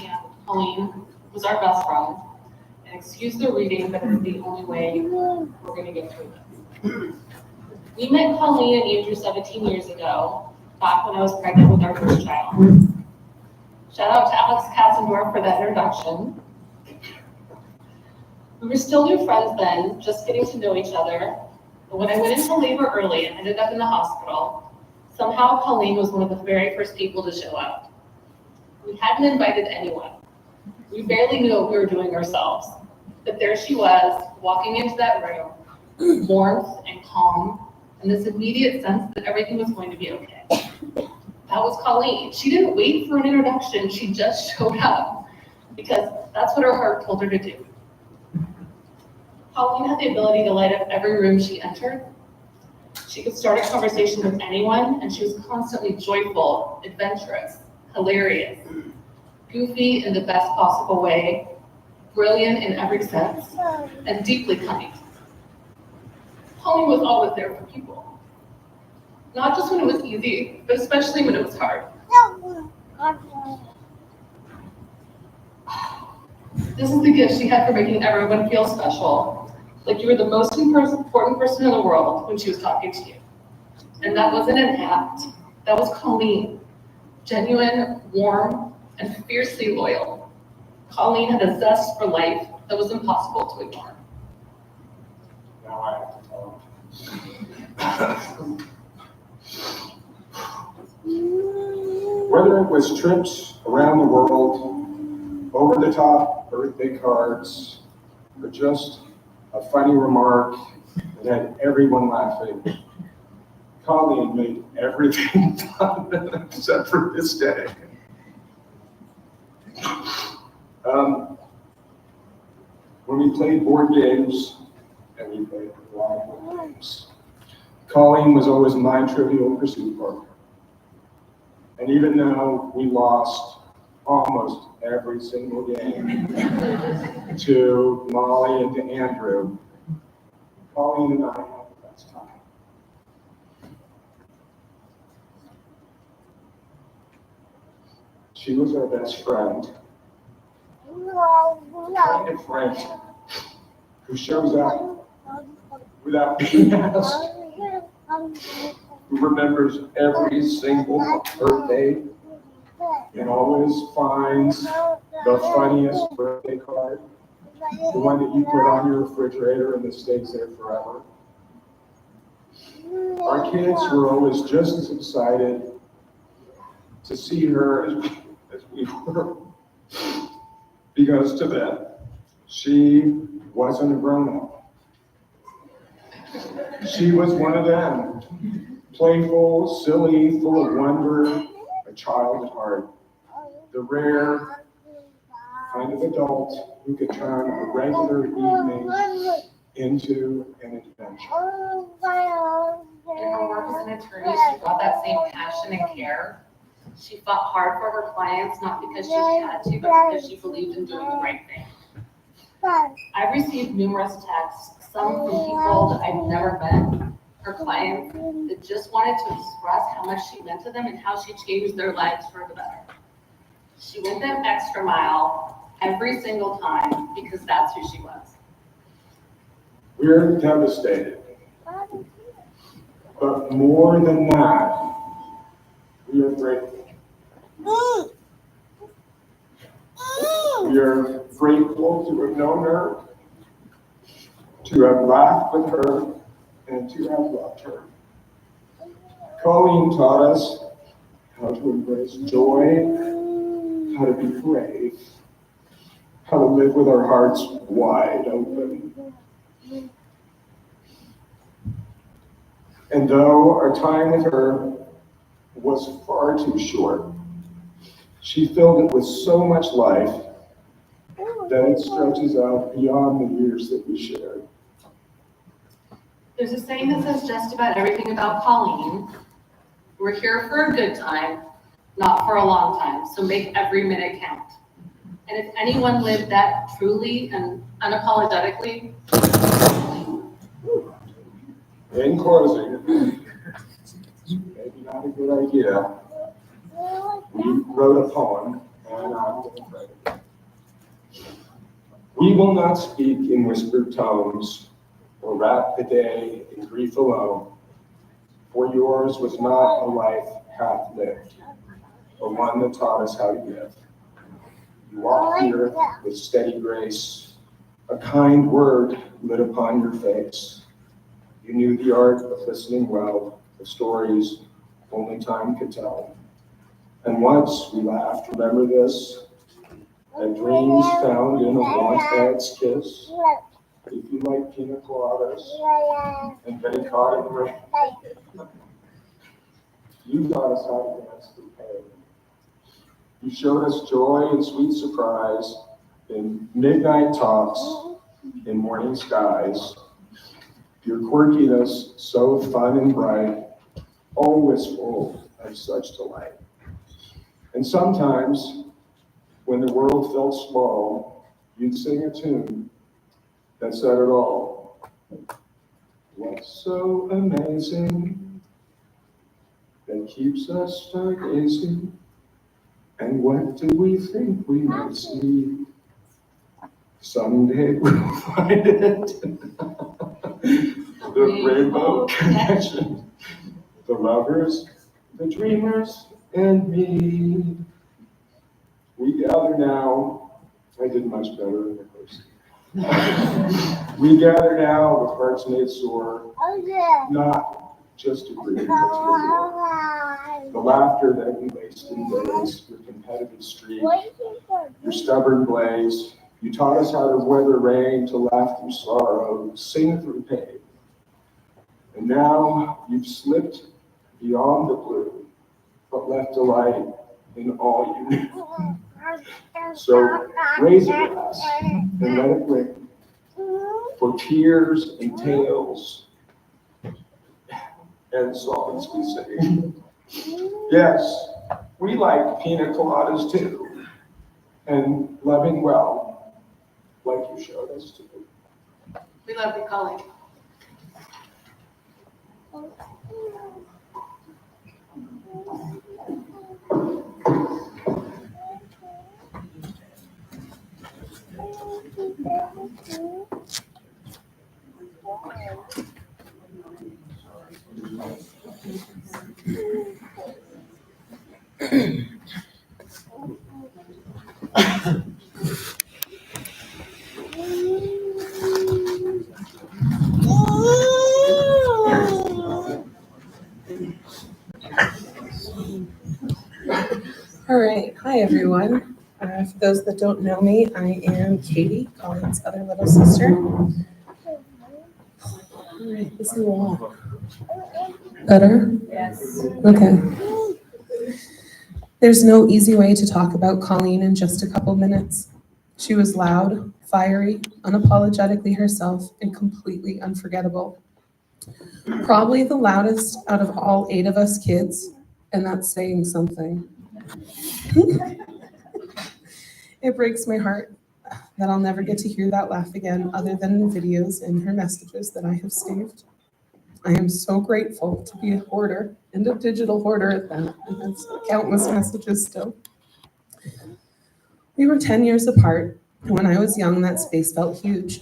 Yeah, Colleen was our best friend. And excuse the reading, but it's the only way we're going to get through this. We met Colleen and Andrew 17 years ago, back when I was pregnant with our first child. Shout out to Alex Katzendorf for that introduction. We were still new friends then, just getting to know each other. But when I went into labor early and ended up in the hospital, somehow Colleen was one of the very first people to show up. We hadn't invited anyone. We barely knew what we were doing ourselves. But there she was, walking into that room, warmth and calm, and this immediate sense that everything was going to be okay. That was Colleen. She didn't wait for an introduction, she just showed up, because that's what her heart told her to do. Colleen had the ability to light up every room she entered. She could start a conversation with anyone, and she was constantly joyful, adventurous, hilarious, goofy in the best possible way, brilliant in every sense, and deeply kind. Colleen was always there for people. Not just when it was easy, but especially when it was hard. This is the gift she had for making everyone feel special, like you were the most important person in the world when she was talking to you. And that wasn't an act, that was Colleen. Genuine, warm, and fiercely loyal. Colleen had a zest for life that was impossible to ignore. Now I have to tell them. Whether it was trips around the world, over-the-top birthday cards, or just a funny remark that had everyone laughing, Colleen made everything fun except for this day. When we played board games, and we played a lot of board games, Colleen was always my Trivial Pursuit partner. And even though we lost almost every single game to Molly and to Andrew, Colleen and I had the best time. She was our best friend. Kind of friend who shows up without being asked, who remembers every single birthday and always finds the funniest birthday card The one that you put on your refrigerator and that stays there forever. Our kids were always just as excited to see her as we were, because to them, she wasn't a grown-up. She was one of them, playful, silly, full of wonder, a child at heart, the rare kind of adult who could turn a regular evening into an adventure. In her work as an attorney, she brought that same passion and care. She fought hard for her clients, not because she had to, but because she believed in doing the right thing. I've received numerous texts, some from people that I've never met, her clients, that just wanted to express how much she meant to them and how she changed their lives for the better. She went that extra mile every single time because that's who she was. We're devastated. But more than that, we are grateful. We are grateful to have known her, to have laughed with her, and to have loved her. Colleen taught us how to embrace joy, how to be brave, how to live with our hearts wide open. And though our time with her was far too short, she filled it with so much life that it stretches out beyond the years that we shared. There's a saying that says just about everything about Colleen. We're here for a good time, not for a long time, so make every minute count. And if anyone lived that truly and unapologetically, In closing, maybe not a good idea, we wrote a poem, and I'm going to read it. We will not speak in whispered tones, or wrap the day in grief alone, for yours was not a life half lived, but one that taught us how to give. You walked here with steady grace, a kind word lit upon your face. You knew the art of listening well, the stories only time could tell. And once we laughed, remember this, that dreams found in a launchpad's kiss. If you like pina coladas and getting caught in the rain, you taught us how to dance through pain. You showed us joy and sweet surprise in midnight talks, in morning skies. Your quirkiness so fun and bright, always full of such delight. And sometimes, when the world felt small, you'd sing a tune that said it all. What's so amazing that keeps us stargazing? And what do we think we might see? Someday we'll find it. The rainbow connection. The lovers, the dreamers, and me. We gather now. I did much better in the first. We gather now with hearts made sore, not just to grieve, but to adore. The laughter that we waste in days, your competitive streak, your stubborn blaze. You taught us how to weather rain, to laugh through sorrow, sing through pain. And now you've slipped beyond the blue, but left a light in all you knew. So raise a glass and let it ring for tears and tales and songs we sing. Yes, we like pina coladas too, and loving well, like you showed us to do. we love you, Colleen. All right, hi everyone. For those that don't know me, I am Katie, Colleen's other little sister. All right, this is a lot. Better? Yes. Okay. There's no easy way to talk about Colleen in just a couple minutes. She was loud, fiery, unapologetically herself, and completely unforgettable. Probably the loudest out of all 8 of us kids, and that's saying something. It breaks my heart that I'll never get to hear that laugh again other than in videos and her messages that I have saved. I am so grateful to be a hoarder and a digital hoarder at that, and that's countless messages still. We were 10 years apart, and when I was young, that space felt huge.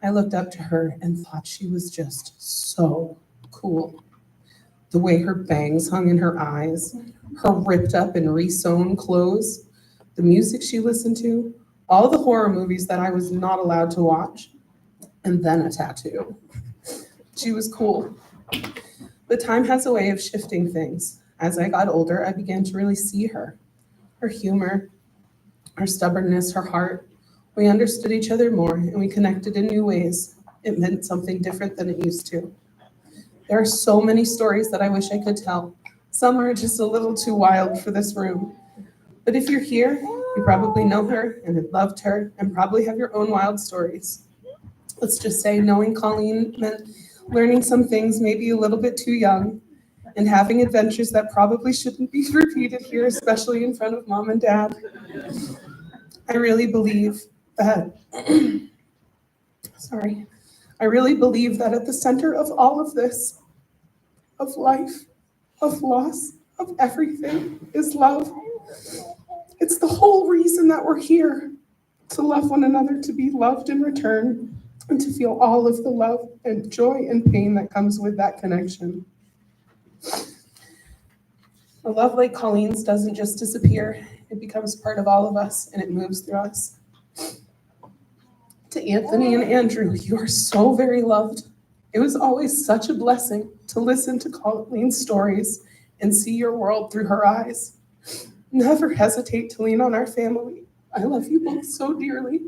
I looked up to her and thought she was just so cool. The way her bangs hung in her eyes, her ripped up and re-sewn clothes, the music she listened to, all the horror movies that I was not allowed to watch, and then a tattoo. She was cool. But time has a way of shifting things. As I got older, I began to really see her humor, her stubbornness, her heart. We understood each other more and we connected in new ways. It meant something different than it used to. There are so many stories that I wish I could tell. Some are just a little too wild for this room. But if you're here, you probably know her and have loved her and probably have your own wild stories. Let's just say knowing Colleen meant learning some things maybe a little bit too young and having adventures that probably shouldn't be repeated here, especially in front of mom and dad. I really believe that, I really believe that at the center of all of this, of life, of loss, of everything, is love. It's the whole reason that we're here, to love one another, to be loved in return, and to feel all of the love and joy and pain that comes with that connection. A love like Colleen's doesn't just disappear. It becomes part of all of us, and it moves through us. To Anthony and Andrew, you are so very loved. It was always such a blessing to listen to Colleen's stories and see your world through her eyes. Never hesitate to lean on our family. I love you both so dearly.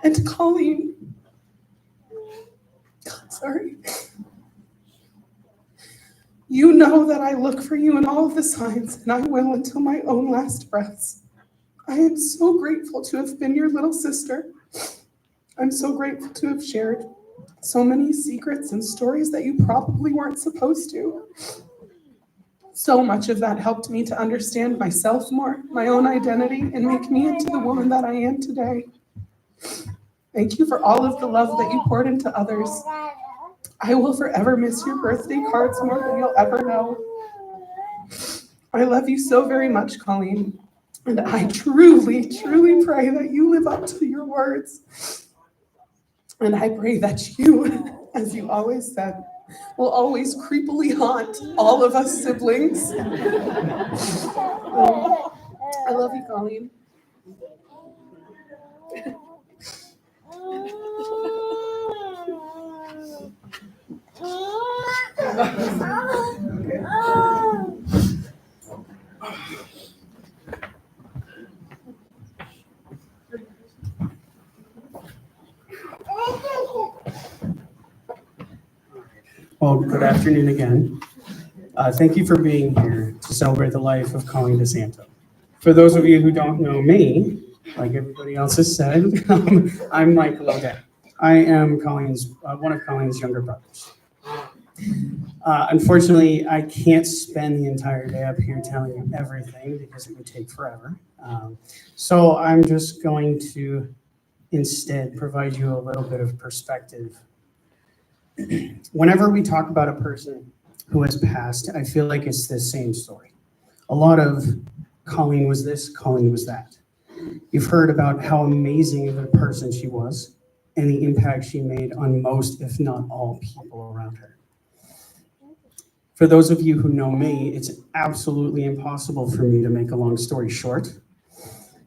And to Colleen, you know that I look for you in all of the signs, and I will until my own last breaths. I am so grateful to have been your little sister. I'm so grateful to have shared so many secrets and stories that you probably weren't supposed to. So much of that helped me to understand myself more, my own identity, and make me into the woman that I am today. Thank you for all of the love that you poured into others. I will forever miss your birthday cards more than you'll ever know. I love you so very much, Colleen, and I truly, truly pray that you live up to your words. And I pray that you, as you always said, will always creepily haunt all of us siblings. I love you, Colleen. Well, good afternoon again. Thank you for being here to celebrate the life of Colleen DiSanto. For those of you who don't know me, like everybody else has said, I'm Michael O'Day. I am one of Colleen's younger brothers. Unfortunately, I can't spend the entire day up here telling you everything because it would take forever. So I'm just going to instead provide you a little bit of perspective. Whenever we talk about a person who has passed, I feel like it's the same story. A lot of Colleen was this, Colleen was that. You've heard about how amazing of a person she was and the impact she made on most, if not all, people around her. For those of you who know me, it's absolutely impossible for me to make a long story short.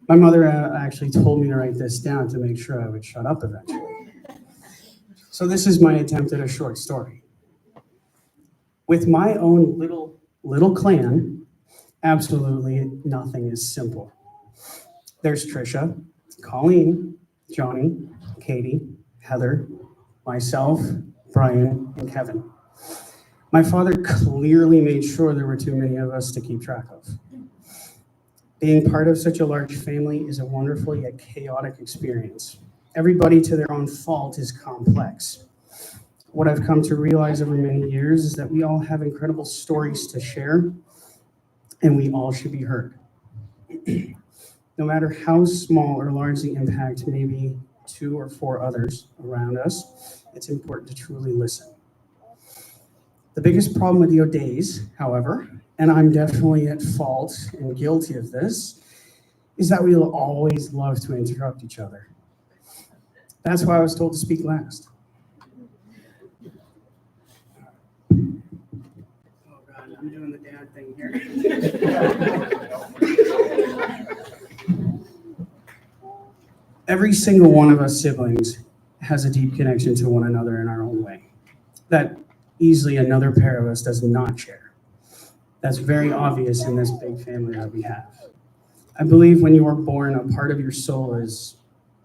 My mother actually told me to write this down to make sure I would shut up eventually. So this is my attempt at a short story. With my own little clan, absolutely nothing is simple. There's Trisha, Colleen, Johnny, Katie, Heather, myself, Brian, and Kevin. My father clearly made sure there were too many of us to keep track of. Being part of such a large family is a wonderful yet chaotic experience. Everybody to their own fault is complex. What I've come to realize over many years is that we all have incredible stories to share, and we all should be heard. No matter how small or large the impact may be to or for others around us, it's important to truly listen. The biggest problem with the O'Days, however, and I'm definitely at fault and guilty of this, is that we will always love to interrupt each other. That's why I was told to speak last. Oh God, I'm doing the dad thing here. Every single one of us siblings has a deep connection to one another in our own way that easily another pair of us does not share. That's very obvious in this big family that we have. I believe when you are born, a part of your soul is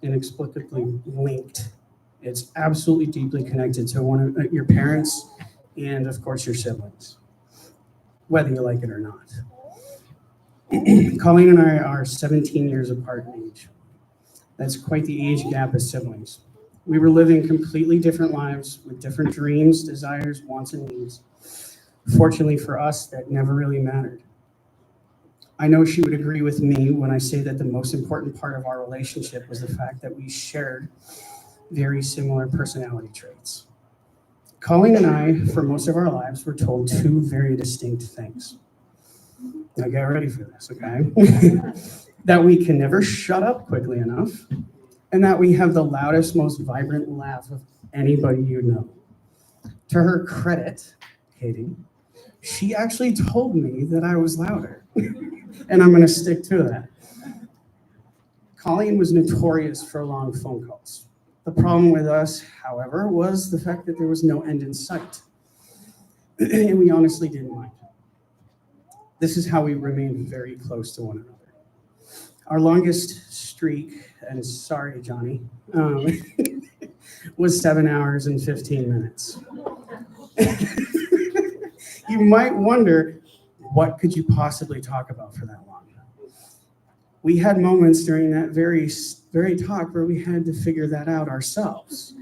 inexplicably linked. It's absolutely deeply connected to one of your parents and, of course, your siblings, whether you like it or not. Colleen and I are 17 years apart in age. That's quite the age gap as siblings. We were living completely different lives with different dreams, desires, wants, and needs. Fortunately for us, that never really mattered. I know she would agree with me when I say that the most important part of our relationship was the fact that we shared very similar personality traits. Colleen and I, for most of our lives, were told two very distinct things. Now get ready for this, okay? That we can never shut up quickly enough, and that we have the loudest, most vibrant laugh of anybody you know. To her credit, Katie, she actually told me that I was louder, and I'm gonna stick to that. Colleen was notorious for long phone calls. The problem with us, however, was the fact that there was no end in sight, and we honestly didn't mind. This is how we remained very close to one another. Our longest streak, and sorry, Johnny, was 7 hours and 15 minutes. You might wonder, what could you possibly talk about for that long? We had moments during that very talk where we had to figure that out ourselves.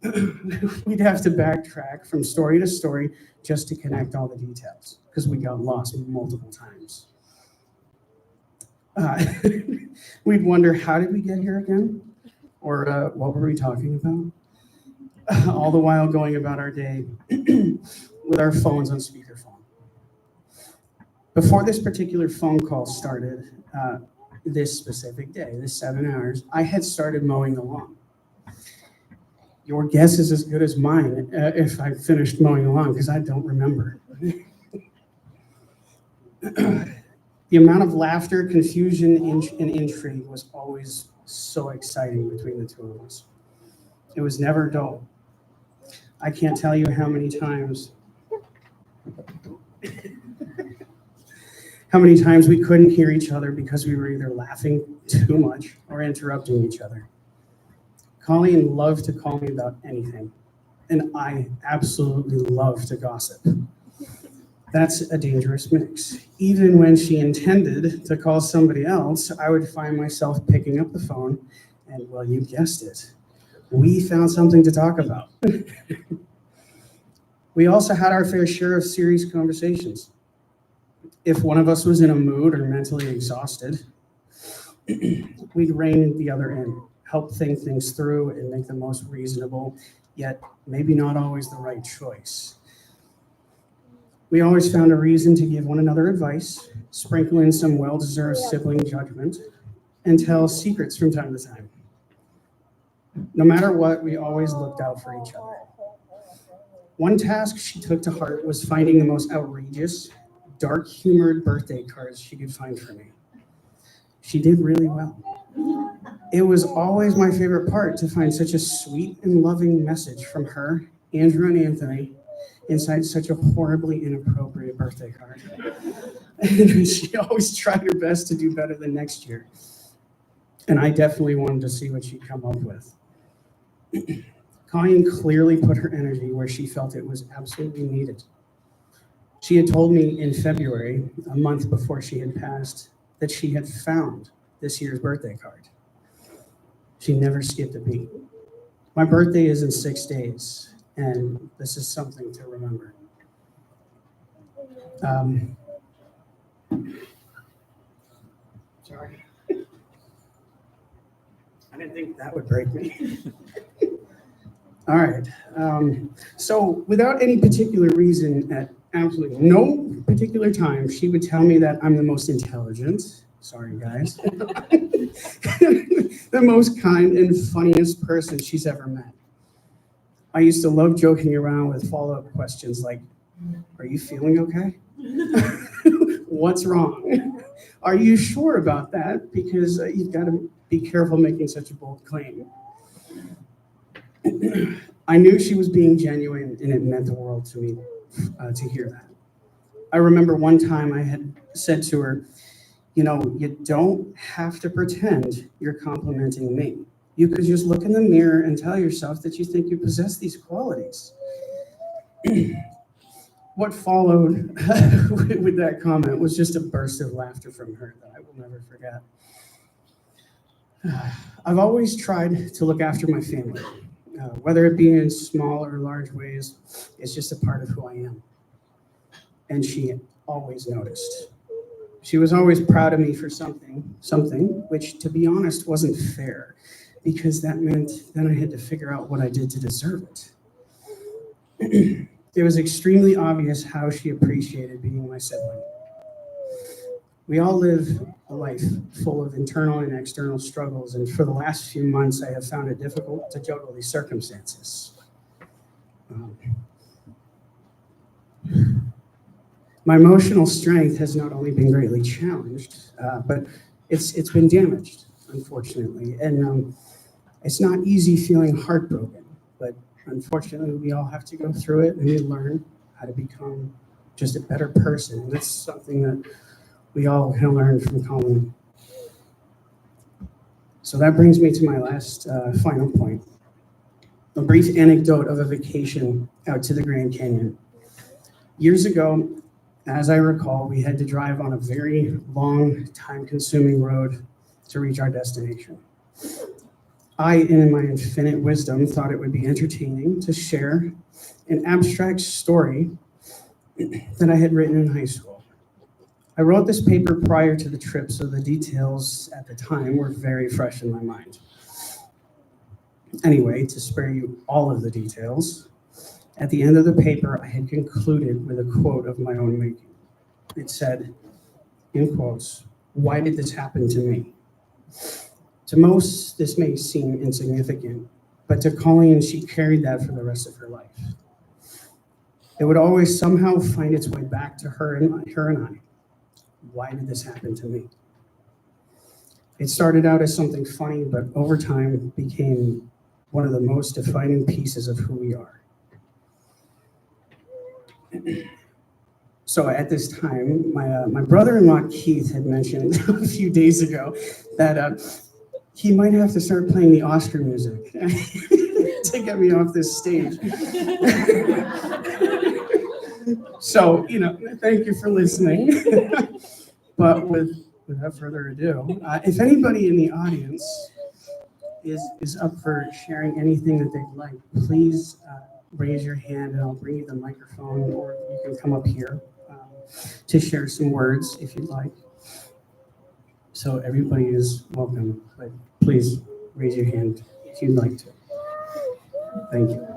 We'd have to backtrack from story to story just to connect all the details because we got lost multiple times. We'd wonder, how did we get here again? Or what were we talking about? All the while going about our day with our phones on speakerphone. Before this particular phone call started, this specific day, this 7 hours, I had started mowing the lawn. Your guess is as good as mine if I finished mowing the lawn, because I don't remember. The amount of laughter, confusion, and intrigue was always so exciting between the two of us. It was never dull. I can't tell you how many times we couldn't hear each other because we were either laughing too much or interrupting each other. Colleen loved to call me about anything, and I absolutely love to gossip. That's a dangerous mix. Even when she intended to call somebody else, I would find myself picking up the phone, and well, you guessed it, we found something to talk about. We also had our fair share of serious conversations. If one of us was in a mood or mentally exhausted, we'd rein the other in, help think things through, and make the most reasonable, yet maybe not always the right choice. We always found a reason to give one another advice, sprinkle in some well-deserved sibling judgment, and tell secrets from time to time. No matter what, we always looked out for each other. One task she took to heart was finding the most outrageous, dark-humored birthday cards she could find for me. She did really well. It was always my favorite part to find such a sweet and loving message from her, Andrew and Anthony, inside such a horribly inappropriate birthday card. And she always tried her best to do better than next year. And I definitely wanted to see what she'd come up with. Colleen clearly put her energy where she felt it was absolutely needed. She had told me in February, a month before she had passed, that she had found this year's birthday card. She never skipped a beat. My birthday is in 6 days, and this is something to remember. Sorry. I didn't think that would break me. All right. So without any particular reason, at absolutely no particular time, she would tell me that I'm the most intelligent, sorry guys, the most kind and funniest person she's ever met. I used to love joking around with follow-up questions like, are you feeling okay? What's wrong? Are you sure about that? Because you've got to be careful making such a bold claim. I knew she was being genuine, and it meant the world to me to hear that. I remember one time I had said to her, you know, you don't have to pretend you're complimenting me. You could just look in the mirror and tell yourself that you think you possess these qualities. What followed with that comment was just a burst of laughter from her that I will never forget. I've always tried to look after my family, whether it be in small or large ways. It's just a part of who I am. And she always noticed. She was always proud of me for something, which, to be honest, wasn't fair, because that meant then I had to figure out what I did to deserve it. It was extremely obvious how she appreciated being my sibling. We all live a life full of internal and external struggles, and for the last few months, I have found it difficult to juggle these circumstances. My emotional strength has not only been greatly challenged, but it's been damaged, unfortunately. And it's not easy feeling heartbroken, but unfortunately, we all have to go through it, and we learn how to become just a better person. And that's something that we all can learn from Colleen. So that brings me to my last final point. A brief anecdote of a vacation out to the Grand Canyon. Years ago, as I recall, we had to drive on a very long, time-consuming road to reach our destination. I, in my infinite wisdom, thought it would be entertaining to share an abstract story that I had written in high school. I wrote this paper prior to the trip, so the details at the time were very fresh in my mind. Anyway, to spare you all of the details, at the end of the paper, I had concluded with a quote of my own making. It said, in quotes, "Why did this happen to me?" To most, this may seem insignificant, but to Colleen, she carried that for the rest of her life. It would always somehow find its way back to her and I. Why did this happen to me? It started out as something funny, but over time became one of the most defining pieces of who we are. So at this time, my brother-in-law Keith had mentioned a few days ago that he might have to start playing the Oscar music to get me off this stage. So, thank you for listening. But without further ado, if anybody in the audience is up for sharing anything that they'd like, please raise your hand and I'll bring you the microphone, or you can come up here to share some words if you'd like. So everybody is welcome, but please raise your hand if you'd like to. Thank you.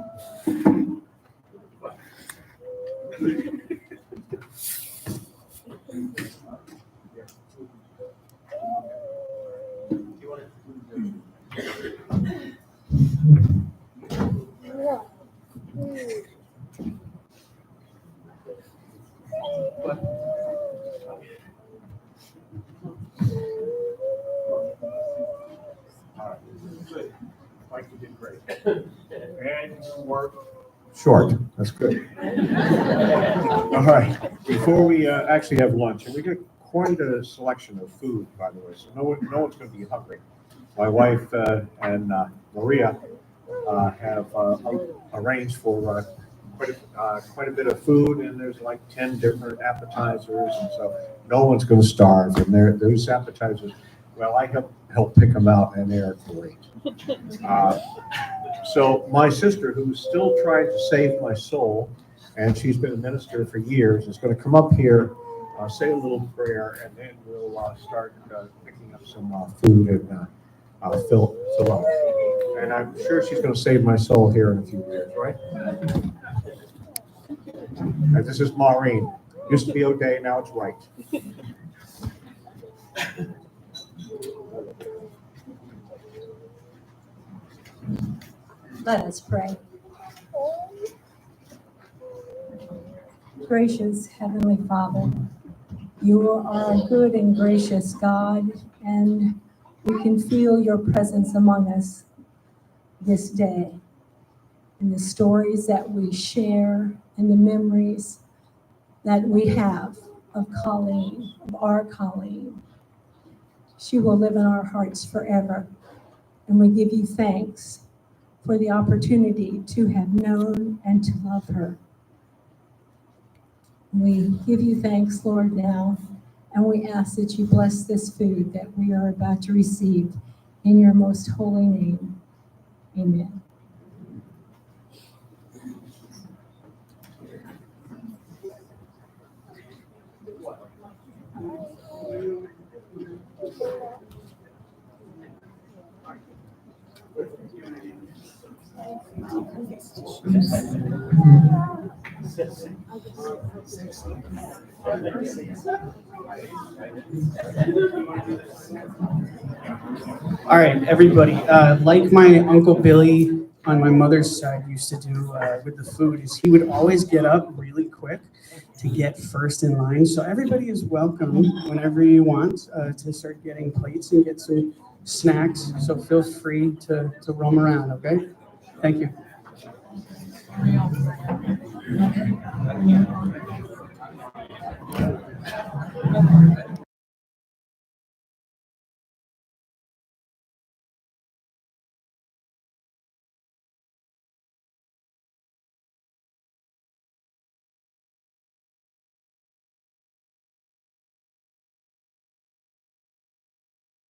Good. Mike, you did great. And you work Short, that's good. All right, before we actually have lunch, and we got quite a selection of food, by the way, so no one's going to be hungry. My wife and Maria have arranged for quite a bit of food, and there's like 10 different appetizers, and so no one's going to starve. And those appetizers, well, I help pick them out, and they are great. So my sister, who's still trying to save my soul, and she's been a minister for years, is going to come up here, say a little prayer, and then we'll start picking up some food and fill up. And I'm sure she's going to save my soul here in a few years, right? And this is Maureen. Used to be O'Day, now it's White. Let us pray. Gracious Heavenly Father, you are a good and gracious God, and we can feel your presence among us this day. And the stories that we share and the memories that we have of Colleen, of our Colleen, she will live in our hearts forever. And we give you thanks for the opportunity to have known and to love her. We give you thanks, Lord, now, and we ask that you bless this food that we are about to receive in your most holy name. Amen. All right, everybody, like my Uncle Billy on my mother's side used to do with the food, is he would always get up really quick to get first in line. So everybody is welcome whenever you want to start getting plates and get some snacks. So feel free to roam around, okay? Thank you.